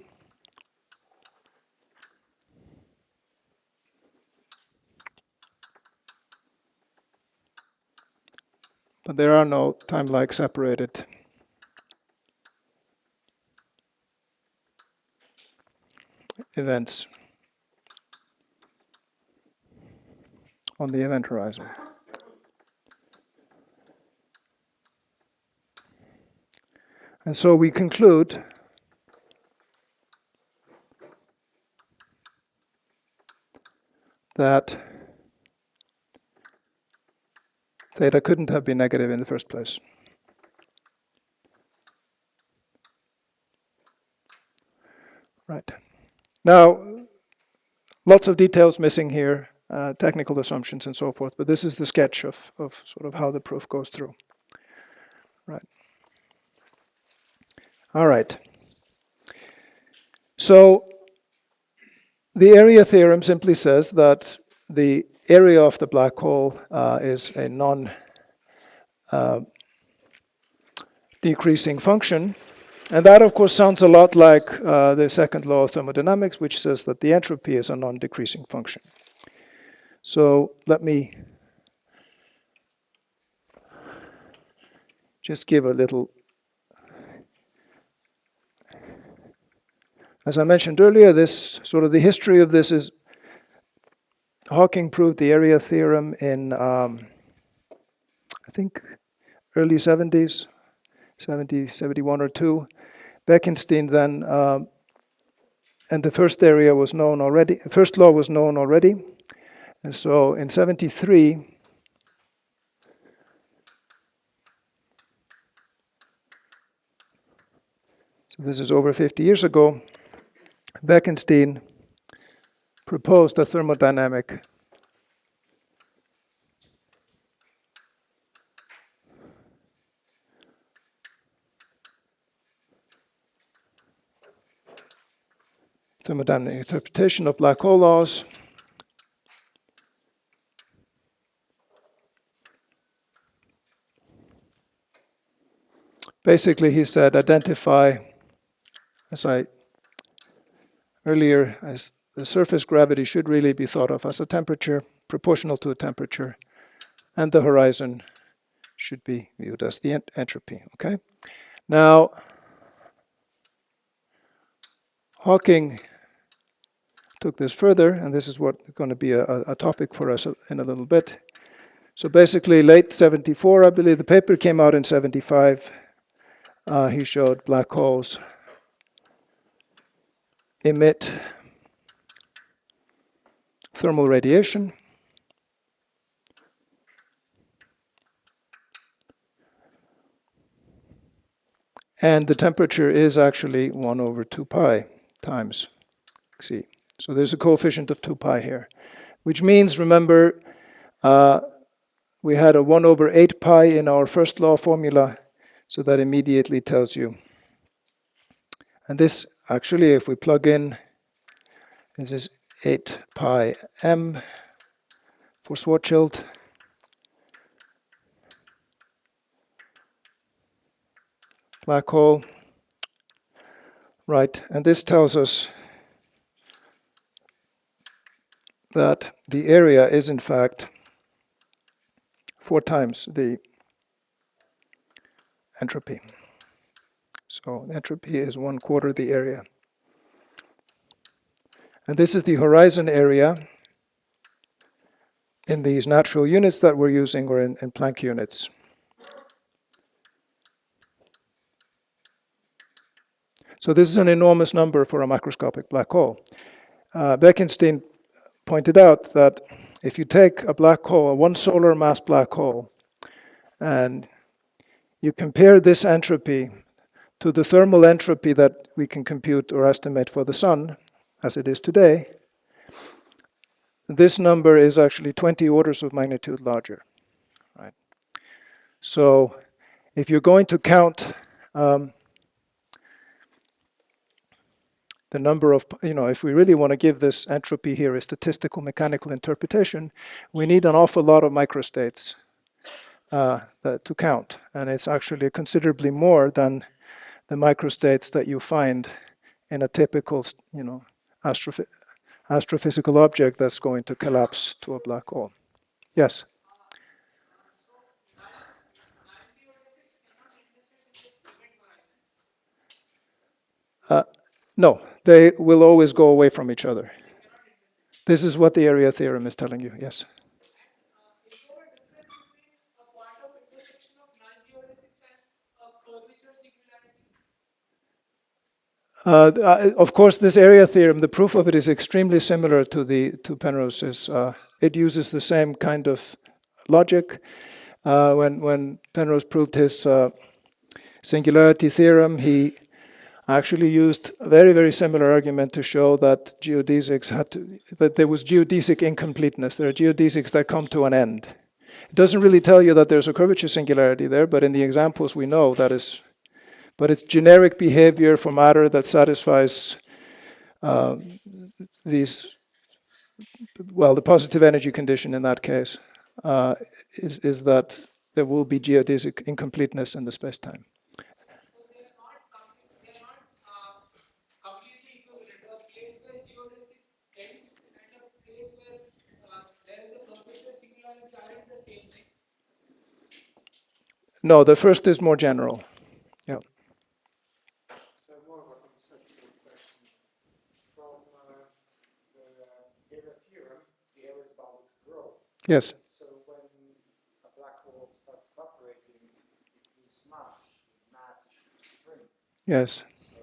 But there are no time-lag separated events on the event horizon. And so we conclude that theta couldn't have been negative in the first place. Right. Now, lots of details missing here, technical assumptions and so forth, but this is the sketch of sort of how the proof goes through. Right. All right. So the area theorem simply says that the area of the black hole is a non-decreasing function. And that, of course, sounds a lot like the second law of thermodynamics, which says that the entropy is a non-decreasing function. So let me just give a little. As I mentioned earlier, this sort of the history of this is Hawking proved the area theorem in, I think, early 70s, 70, 71 or 2. Bekenstein then, and the first area was known already, first law was known already. And so in 73, so this is over 50 years ago, Bekenstein proposed a thermodynamic interpretation of black hole laws. Basically, he said, identify, as I earlier, as the surface gravity should really be thought of as a temperature proportional to a temperature, and the horizon should be viewed as the entropy. Okay. Now, Hawking took this further, and this is what's going to be a topic for us in a little bit. So basically, late 74, I believe the paper came out in 75. He showed black holes emit thermal radiation. And the temperature is actually 1 over 2 pi times c. So there's a coefficient of 2 pi here, which means, remember, we had a 1 over 8 pi in our first law formula, so that immediately tells you. And this, actually, if we plug in, this is 8 pi m for Schwarzschild. Black hole. Right, and this tells us that the area is, in fact, 4 times the entropy. So entropy is 1/4 the area. And this is the horizon area in these natural units that we're using, or in Planck units. So this is an enormous number for a macroscopic black hole. Bekenstein pointed out that if you take a black hole, a one solar mass black hole, and you compare this entropy to the thermal entropy that we can compute or estimate for the sun, as it is today, this number is actually 20 orders of magnitude larger. Right? So if you're going to count the number of, if we really want to give this entropy here a statistical mechanical interpretation, we need an awful lot of microstates to count. And it's actually considerably more than the microstates that you find in a typical, astrophysical object that's going to collapse to a black hole. Yes? No, they will always go away from each other. This is what the area theorem is telling you, yes.
Is there a difference between a quantum intersection of nullity order 6 and a curvature singularity?
Of course, this area theorem, the proof of it is extremely similar to Penrose's. It uses the same kind of logic. When Penrose proved his singularity theorem, he actually used a very, very similar argument to show that that there was geodesic incompleteness. There are geodesics that come to an end. It doesn't really tell you that there's a curvature singularity there, but in the examples we know that is. But it's generic behavior for matter that satisfies the positive energy condition in that case is that there will be geodesic incompleteness in the space-time.
So they are not completely equivalent. A place where geodesic ends and a place where there is the curvature singularity aren't the same things.
No, the first is more general. Yeah.
So more of a conceptual question. From the area theorem, the area is bound to grow.
Yes.
So when a black hole starts evaporating, it loses mass should shrink.
Yes.
So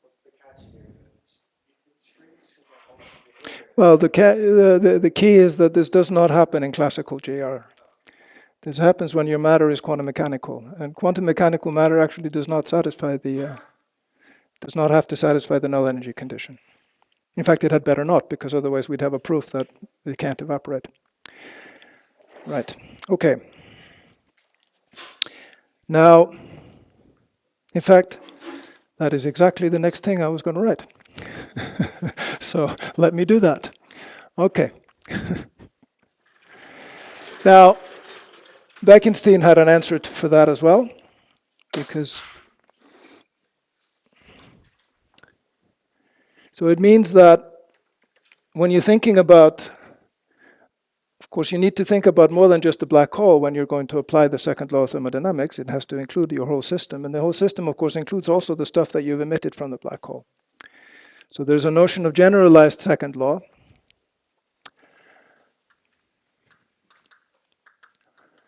what's the catch there? If it shrinks, should that also be area?
Well, the key is that this does not happen in classical JR. This happens when your matter is quantum mechanical, and quantum mechanical matter actually does not have to satisfy the null energy condition. In fact, it had better not, because otherwise we'd have a proof that they can't evaporate. Right. Okay. Now, in fact, that is exactly the next thing I was going to write. So let me do that. Okay. Now, Bekenstein had an answer for that as well, because so it means that when you're thinking about, of course, you need to think about more than just the black hole when you're going to apply the second law of thermodynamics. It has to include your whole system, and the whole system, of course, includes also the stuff that you've emitted from the black hole. So there's a notion of generalized second law.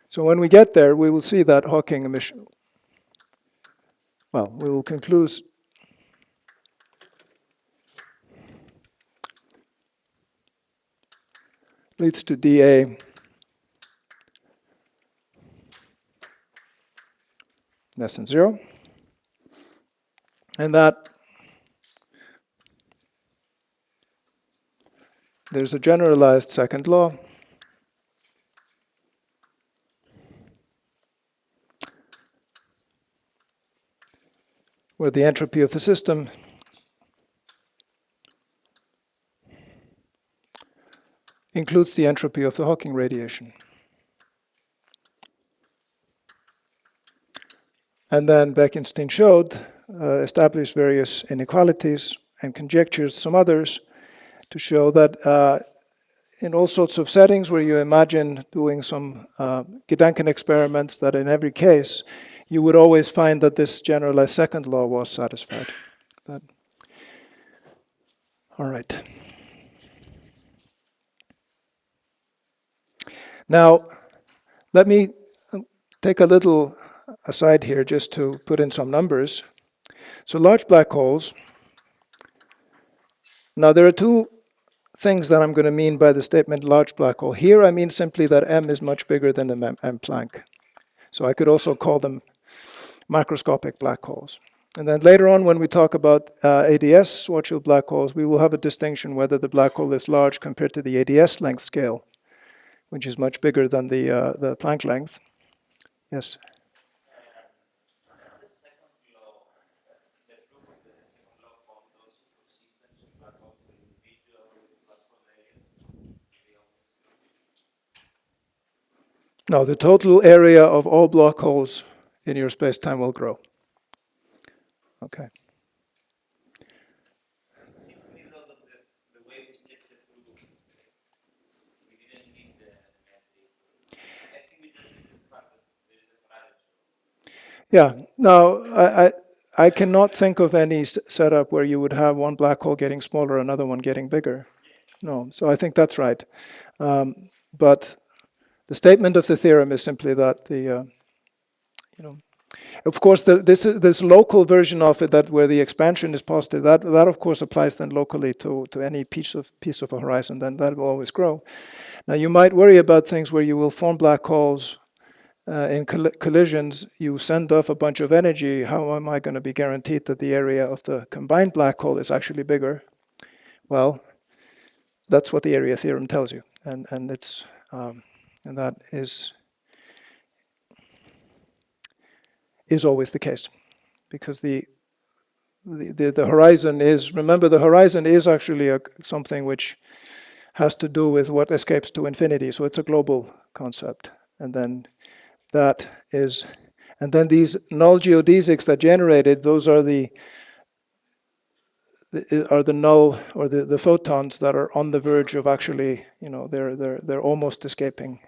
So when we get there, we will see that Hawking emission, we will conclude leads to dA less than 0. And that there's a generalized second law where the entropy of the system includes the entropy of the Hawking radiation. And then Bekenstein established various inequalities and conjectured some others to show that in all sorts of settings where you imagine doing some Gedanken experiments, that in every case you would always find that this generalized second law was satisfied. All right. Now, let me take a little aside here just to put in some numbers. So large black holes. Now, there are two things that I'm going to mean by the statement large black hole. Here I mean simply that M is much bigger than the M Planck. So I could also call them macroscopic black holes. And then later on, when we talk about ADS, Schwarzschild black holes, we will have a distinction whether the black hole is large compared to the ADS length scale, which is much bigger than the Planck length. Yes?
Does the second law, the proof of the second law, hold also for systems of black holes with individual black hole areas?
No, the total area of all black holes in your space-time will grow. Okay.
Since we know that the way we sketch the proof, we didn't need the metric. I think we just needed the fact that there is a horizon.
Yeah. Now, I cannot think of any setup where you would have one black hole getting smaller, another one getting bigger. No. So I think that's right. But the statement of the theorem is simply that of course, this local version of it, that where the expansion is positive, that of course applies then locally to any piece of a horizon. Then that will always grow. Now you might worry about things where you will form black holes in collisions. You send off a bunch of energy. How am I going to be guaranteed that the area of the combined black hole is actually bigger? Well, that's what the area theorem tells you, and it's and that is always the case, because the horizon is, remember, the horizon is actually something which has to do with what escapes to infinity. So it's a global concept. And then that is, and then these null geodesics that generated, those are the null, or the photons that are on the verge of actually, they're almost escaping.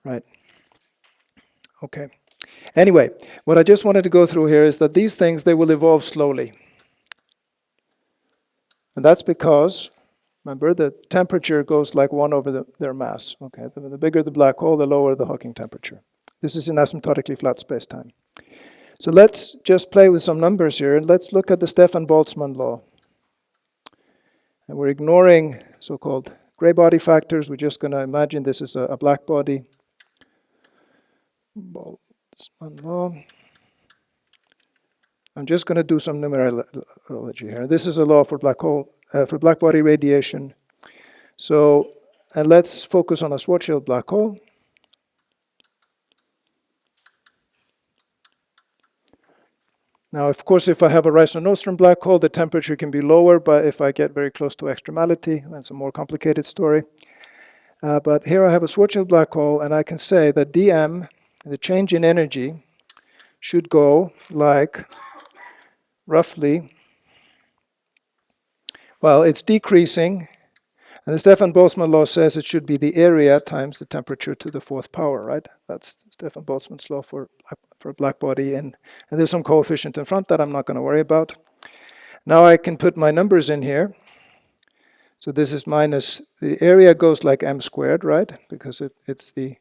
Right. Okay. Anyway, what I just wanted to go through here is that these things, they will evolve slowly. And that's because, remember, the temperature goes like 1 over their mass. Okay, the bigger the black hole, the lower the Hawking temperature. This is in asymptotically flat space-time. So let's just play with some numbers here, and let's look at the Stefan-Boltzmann law. And we're ignoring so-called gray body factors. We're just going to imagine this is a black body. Boltzmann law. I'm just going to do some numerology here. This is a law for black body radiation. So, and let's focus on a Schwarzschild black hole. Now, of course, if I have a Rice-Nostrum black hole, the temperature can be lower, but if I get very close to extremality, that's a more complicated story. But here I have a Schwarzschild black hole, and I can say that dm, the change in energy, should go like roughly, well, it's decreasing, and the Stefan-Boltzmann law says it should be the area times the temperature to the 4th power, right? That's Stefan-Boltzmann's law for a black body, and there's some coefficient in front that I'm not going to worry about. Now I can put my numbers in here. So this is minus, the area goes like m squared, right? Because it's the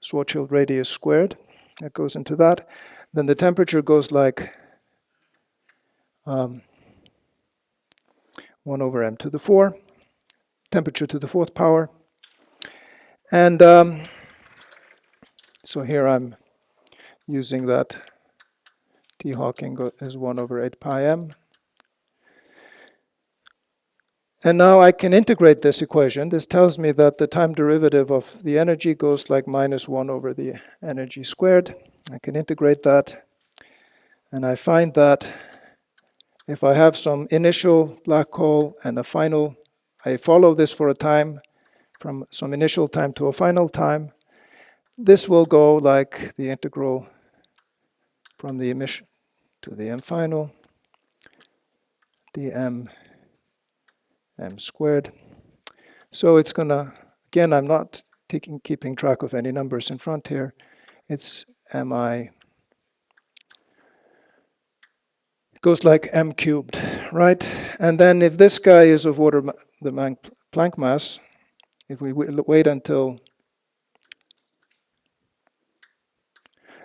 Schwarzschild radius squared. That goes into that. Then the temperature goes like 1 over m to the 4, temperature to the 4th power. And so here I'm using that T Hawking is 1 over 8 pi m. And now I can integrate this equation. This tells me that the time derivative of the energy goes like minus 1 over the energy squared. I can integrate that. And I find that if I have some initial black hole and a final, I follow this for a time, from some initial time to a final time, this will go like the integral from the emission to the m final, dm m squared. So it's going to, again, I'm not keeping track of any numbers in front here. It's mi, it goes like m cubed, right? And then if this guy is of order the Planck mass, if we wait until,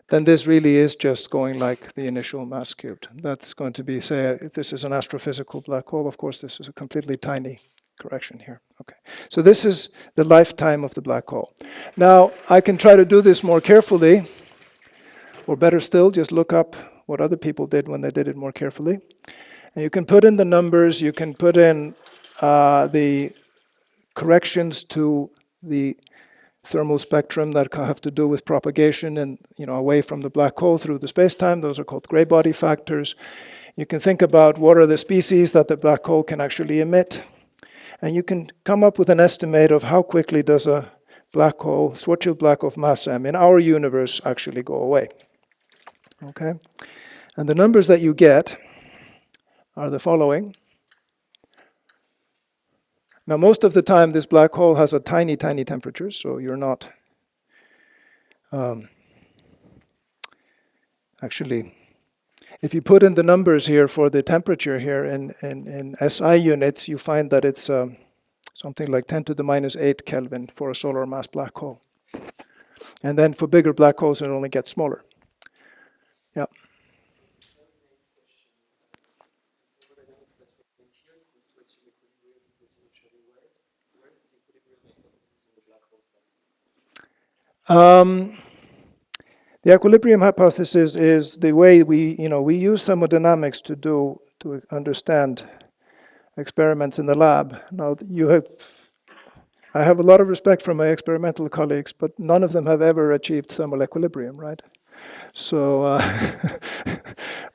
then this really is just going like the initial mass cubed. That's going to be, say, if this is an astrophysical black hole, of course, this is a completely tiny correction here. Okay. So this is the lifetime of the black hole. Now, I can try to do this more carefully, or better still, just look up what other people did when they did it more carefully. And you can put in the numbers, you can put in the corrections to the thermal spectrum that have to do with propagation and, away from the black hole through the space-time. Those are called gray body factors. You can think about what are the species that the black hole can actually emit. And you can come up with an estimate of how quickly does a black hole, Schwarzschild black of mass m, in our universe actually go away. Okay? And the numbers that you get are the following. Now, most of the time, this black hole has a tiny, tiny temperature, so you're not actually, if you put in the numbers here for the temperature here in SI units, you find that it's something like 10 to the minus 8 Kelvin for a solar mass black hole. And then for bigger black holes, it only gets smaller. Yeah. The equilibrium hypothesis is the way we use thermodynamics to understand experiments in the lab. Now, I have a lot of respect for my experimental colleagues, but none of them have ever achieved thermal equilibrium, right? So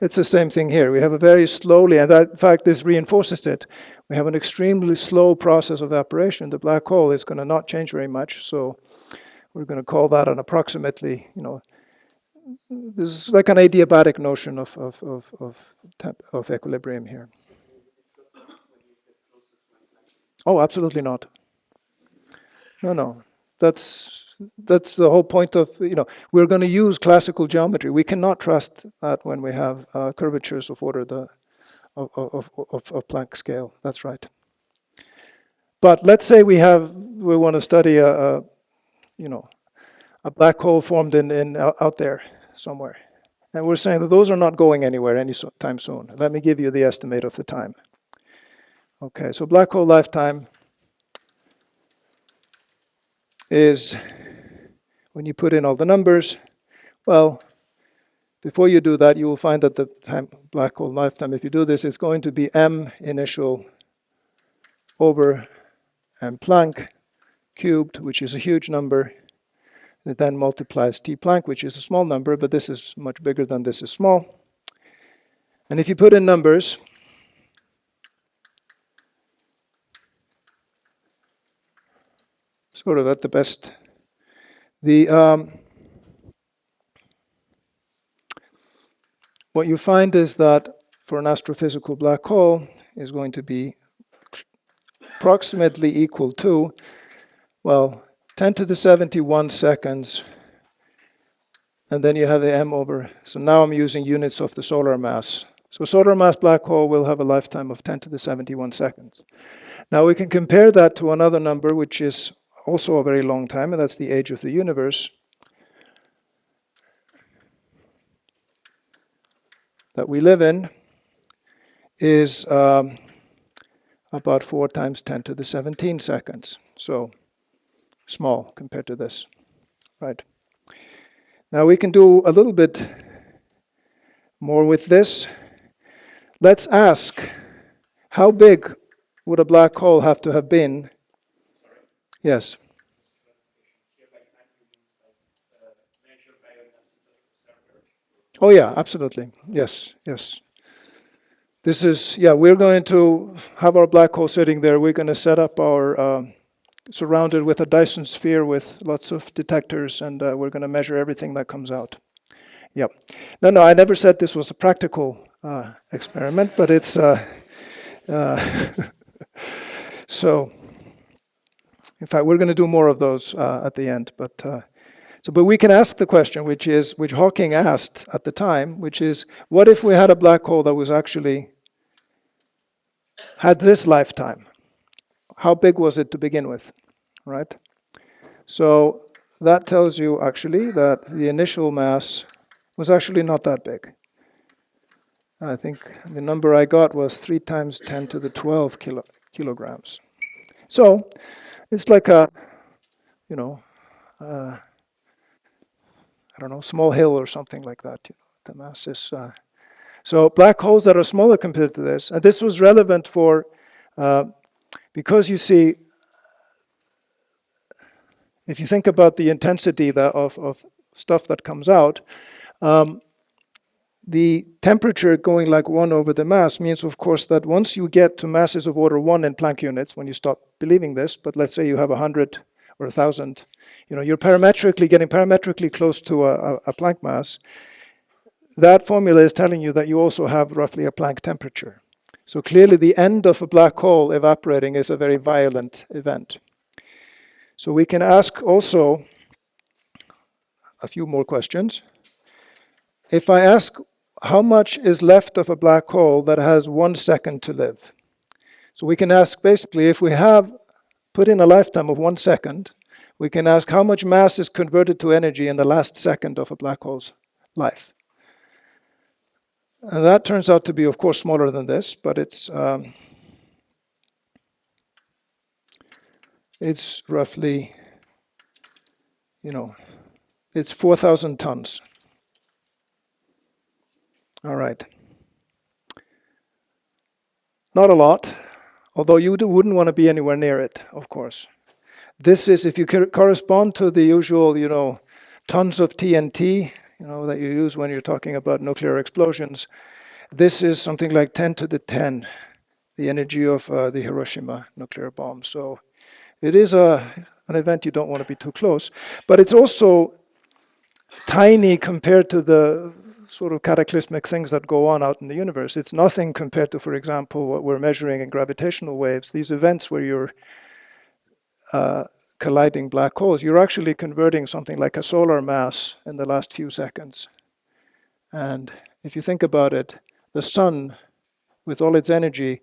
it's the same thing here. We have a very slowly, and that, in fact, this reinforces it. We have an extremely slow process of evaporation. The black hole is going to not change very much, so we're going to call that an approximately, this is like an adiabatic notion of equilibrium here. Oh, absolutely not. No. That's the whole point of, we're going to use classical geometry. We cannot trust that when we have curvatures of order of Planck scale. That's right. But let's say we want to study a black hole formed out there somewhere. And we're saying that those are not going anywhere anytime soon. Let me give you the estimate of the time. Okay, so black hole lifetime is, when you put in all the numbers, well, before you do that, you will find that the time black hole lifetime, if you do this, is going to be m initial over m Planck cubed, which is a huge number. It then multiplies t Planck, which is a small number, but this is much bigger than this is small. And if you put in numbers, sort of at the best, what you find is that for an astrophysical black hole is going to be approximately equal to, well, 10 to the 71 seconds, and then you have the m over, so now I'm using units of the solar mass. So solar mass black hole will have a lifetime of 10 to the 71 seconds. Now we can compare that to another number, which is also a very long time, and that's the age of the universe that we live in, is about 4 times 10 to the 17 seconds. So small compared to this, right? Now we can do a little bit more with this. Let's ask, how big would a black hole have to have been? Yes. Oh yeah, absolutely. Yes. This is, we're going to have our black hole sitting there. We're going to set up our, surrounded with a Dyson sphere with lots of detectors, and we're going to measure everything that comes out. Yep. No, I never said this was a practical experiment, but it's, so, in fact, we're going to do more of those at the end, but we can ask the question, which Hawking asked at the time, which is, what if we had a black hole that was actually had this lifetime? How big was it to begin with, right? So that tells you actually that the initial mass was actually not that big. I think the number I got was 3 times 10 to the 12 kilograms. So it's like a, you know, I don't know, small hill or something like that. You know, the mass is. So black holes that are smaller compared to this, and this was relevant for, because you see, if you think about the intensity of stuff that comes out, the temperature going like 1 over the mass means, of course, that once you get to masses of order 1 in Planck units, when you stop believing this, but let's say you have 100 or 1,000, you know, you're getting parametrically close to a Planck mass. That formula is telling you that you also have roughly a Planck temperature. So clearly the end of a black hole evaporating is a very violent event. So we can ask also a few more questions. If I ask how much is left of a black hole that has 1 second to live? So we can ask basically, if we have put in a lifetime of 1 second, we can ask how much mass is converted to energy in the last second of a black hole's life. And that turns out to be, of course, smaller than this, but it's roughly, you know, it's 4,000 tons. All right. Not a lot, although you wouldn't want to be anywhere near it, of course. This is, if you correspond to the usual, you know, tons of TNT, you know, that you use when you're talking about nuclear explosions, this is something like 10 to the 10, the energy of the Hiroshima nuclear bomb. So it is an event you don't want to be too close, but it's also tiny compared to the sort of cataclysmic things that go on out in the universe. It's nothing compared to, for example, what we're measuring in gravitational waves. These events where you're colliding black holes, you're actually converting something like a solar mass in the last few seconds. And if you think about it, the sun, with all its energy,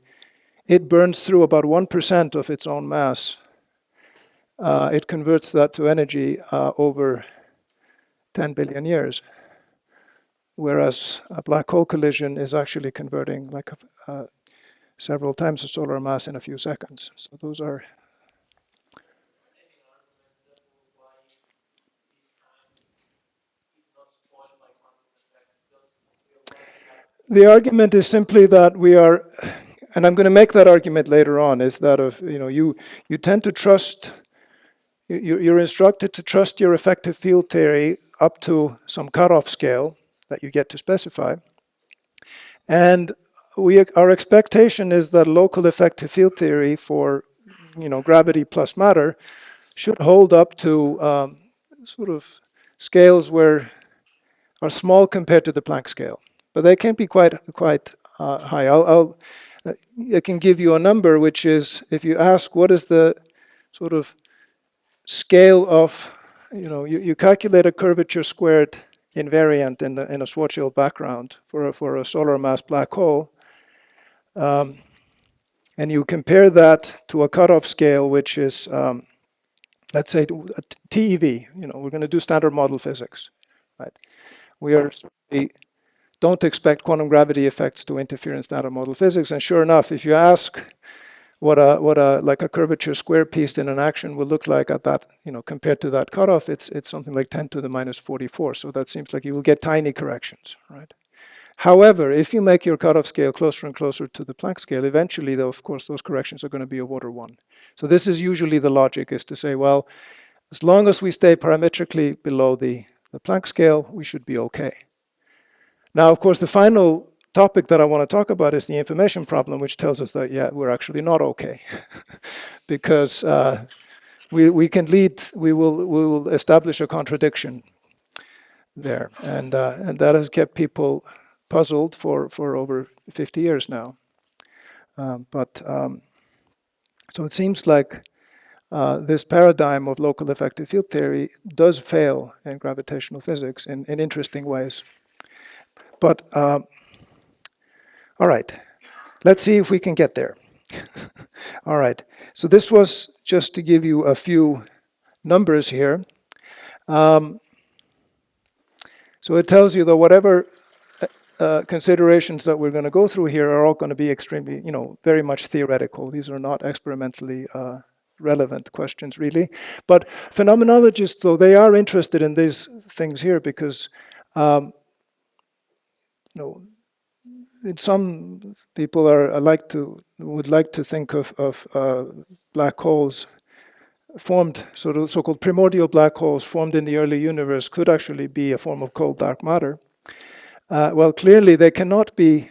it burns through about 1% of its own mass. It converts that to energy over 10 billion years. Whereas a black hole collision is actually converting like several times the solar mass in a few seconds. So those are. The argument is simply that we are, and I'm going to make that argument later on, is that of, you know, you tend to trust, you're instructed to trust your effective field theory up to some cutoff scale that you get to specify. And our expectation is that local effective field theory for, you know, gravity plus matter should hold up to sort of scales where are small compared to the Planck scale, but they can be quite high. I can give you a number, which is, if you ask what is the sort of scale of, you know, you calculate a curvature squared invariant in a Schwarzschild background for a solar mass black hole, and you compare that to a cutoff scale, which is, let's say, TeV. You know, we're going to do standard model physics, right? We don't expect quantum gravity effects to interfere in standard model physics. And sure enough, if you ask what a like a curvature square piece in an action will look like at that, you know, compared to that cutoff, it's something like 10 to the minus 44. So that seems like you will get tiny corrections, right? However, if you make your cutoff scale closer and closer to the Planck scale, eventually, though, of course, those corrections are going to be of order 1. So this is usually the logic, is to say, well, as long as we stay parametrically below the Planck scale, we should be okay. Now, of course, the final topic that I want to talk about is the information problem, which tells us that, yeah, we're actually not okay. Because we will establish a contradiction there. And that has kept people puzzled for over 50 years now. So it seems like this paradigm of local effective field theory does fail in gravitational physics in interesting ways. But all right, let's see if we can get there. All right, so this was just to give you a few numbers here. So it tells you that whatever considerations that we're going to go through here are all going to be extremely, you know, very much theoretical. These are not experimentally relevant questions, really. But phenomenologists, though, they are interested in these things here because, you know, some people would like to think of black holes formed, so-called primordial black holes formed in the early universe could actually be a form of cold dark matter. Well, clearly they cannot be.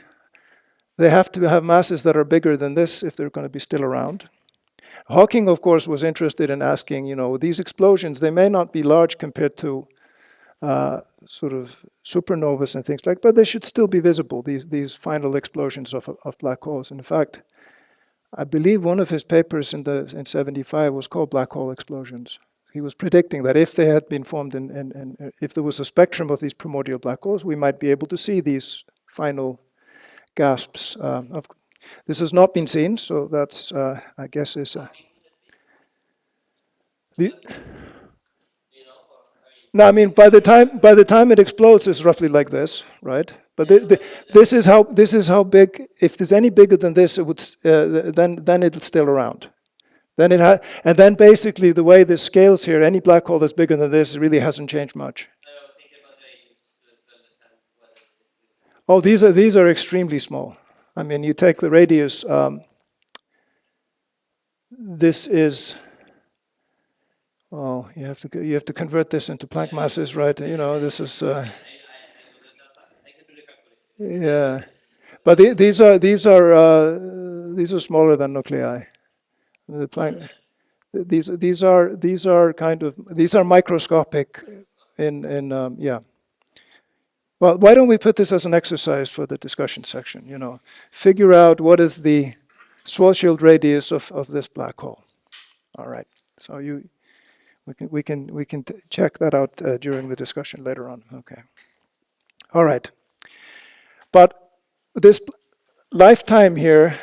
They have to have masses that are bigger than this if they're going to be still around. Hawking, of course, was interested in asking, these explosions, they may not be large compared to sort of supernovas and things like, but they should still be visible, these final explosions of black holes. In fact, I believe one of his papers in 75 was called Black Hole Explosions. He was predicting that if they had been formed and if there was a spectrum of these primordial black holes, we might be able to see these final gasps. This has not been seen, so that's, I guess, is. No, I mean by the time it explodes, it's roughly like this, right? But this is how big. If there's any bigger than this, it would then it's still around. Then and then basically the way this scales here, any black hole that's bigger than this really hasn't changed much. Oh, these are extremely small. I mean, you take the radius. This is. Oh, you have to convert this into Planck masses, right? This is. Yeah, but these are smaller than nuclei. The Planck. These are microscopic. Yeah. Well, why don't we put this as an exercise for the discussion section? Figure out what is the Schwarzschild radius of this black hole. All right. So we can check that out during the discussion later on. Okay. All right. But this lifetime here,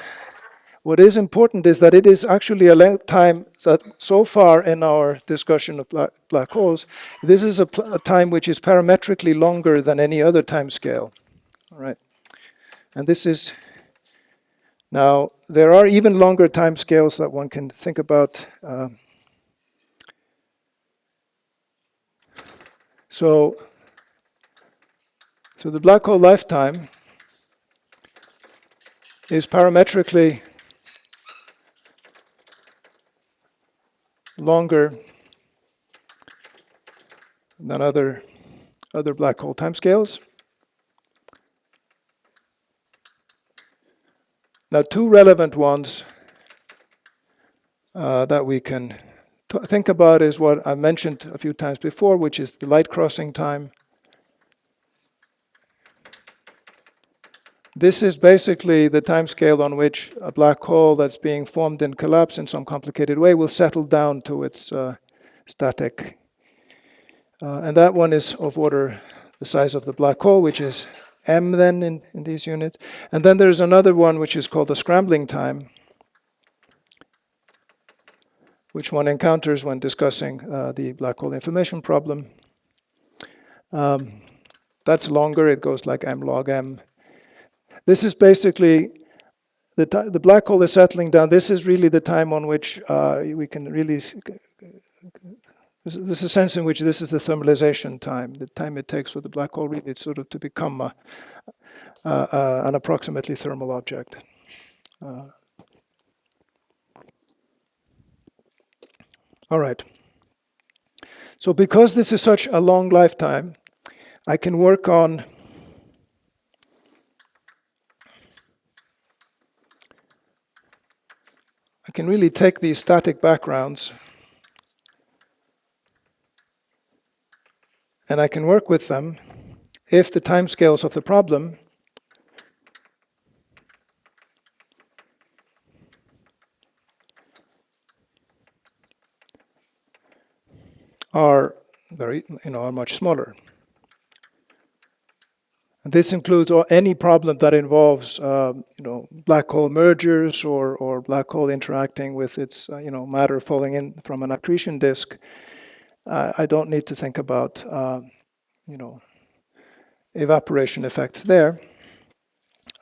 what is important is that it is actually a length time that so far in our discussion of black holes, this is a time which is parametrically longer than any other time scale. All right. And this is, now there are even longer time scales that one can think about. So the black hole lifetime is parametrically longer than other black hole timescales. Now, two relevant ones that we can think about is what I mentioned a few times before, which is the light crossing time. This is basically the time scale on which a black hole that's being formed and collapsed in some complicated way will settle down to its static. And that one is of order the size of the black hole, which is m then in these units. And then there's another one which is called the scrambling time, which one encounters when discussing the black hole information problem. That's longer, it goes like m log m. This is basically, the black hole is settling down. This is really the time on which we can really, there's a sense in which this is the thermalization time, the time it takes for the black hole really sort of to become an approximately thermal object. All right. So because this is such a long lifetime, I can work on I can really take these static backgrounds and I can work with them if the timescales of the problem are are much smaller. And this includes any problem that involves, black hole mergers or black hole interacting with its, matter falling in from an accretion disk. I don't need to think about, evaporation effects there.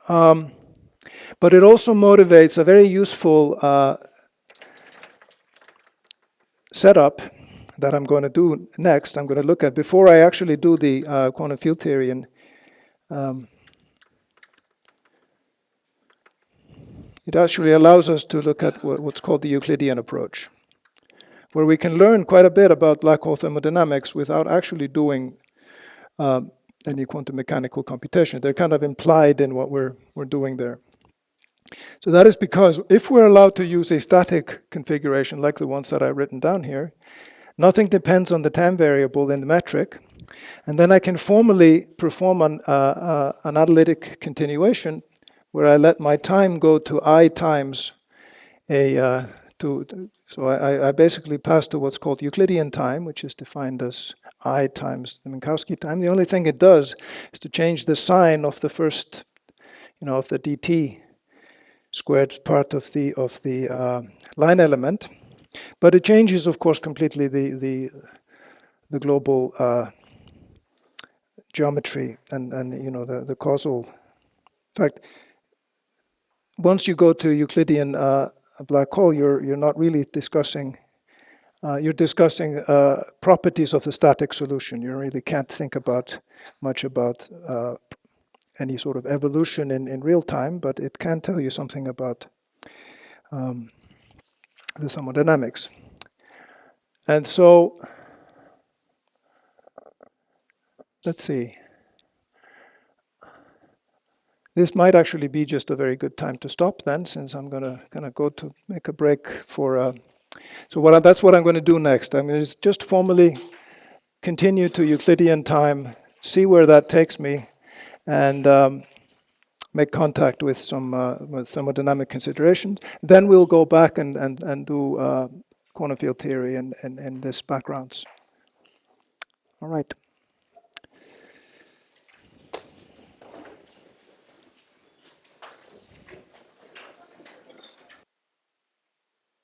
But it also motivates a very useful setup that I'm going to do next, I'm going to look at, before I actually do the quantum field theory, and it actually allows us to look at what's called the Euclidean approach, where we can learn quite a bit about black hole thermodynamics without actually doing any quantum mechanical computation. They're kind of implied in what we're doing there. So that is because if we're allowed to use a static configuration like the ones that I've written down here, nothing depends on the time variable in the metric, and then I can formally perform an analytic continuation where I let my time go to I times a so I basically pass to what's called Euclidean time, which is defined as I times the Minkowski time. The only thing it does is to change the sign of the first, of the dt squared part of the line element, but it changes, of course, completely the global geometry and the causal. In fact, once you go to Euclidean black hole, you're not really discussing. You're discussing properties of the static solution. You really can't think much about any sort of evolution in real time, but it can tell you something about the thermodynamics. And so, let's see. This might actually be just a very good time to stop then, since I'm gonna go to make a break for. So that's what I'm going to do next. I'm going to just formally continue to Euclidean time, see where that takes me, and make contact with some thermodynamic considerations. Then we'll go back and do quantum field theory and this backgrounds. All right.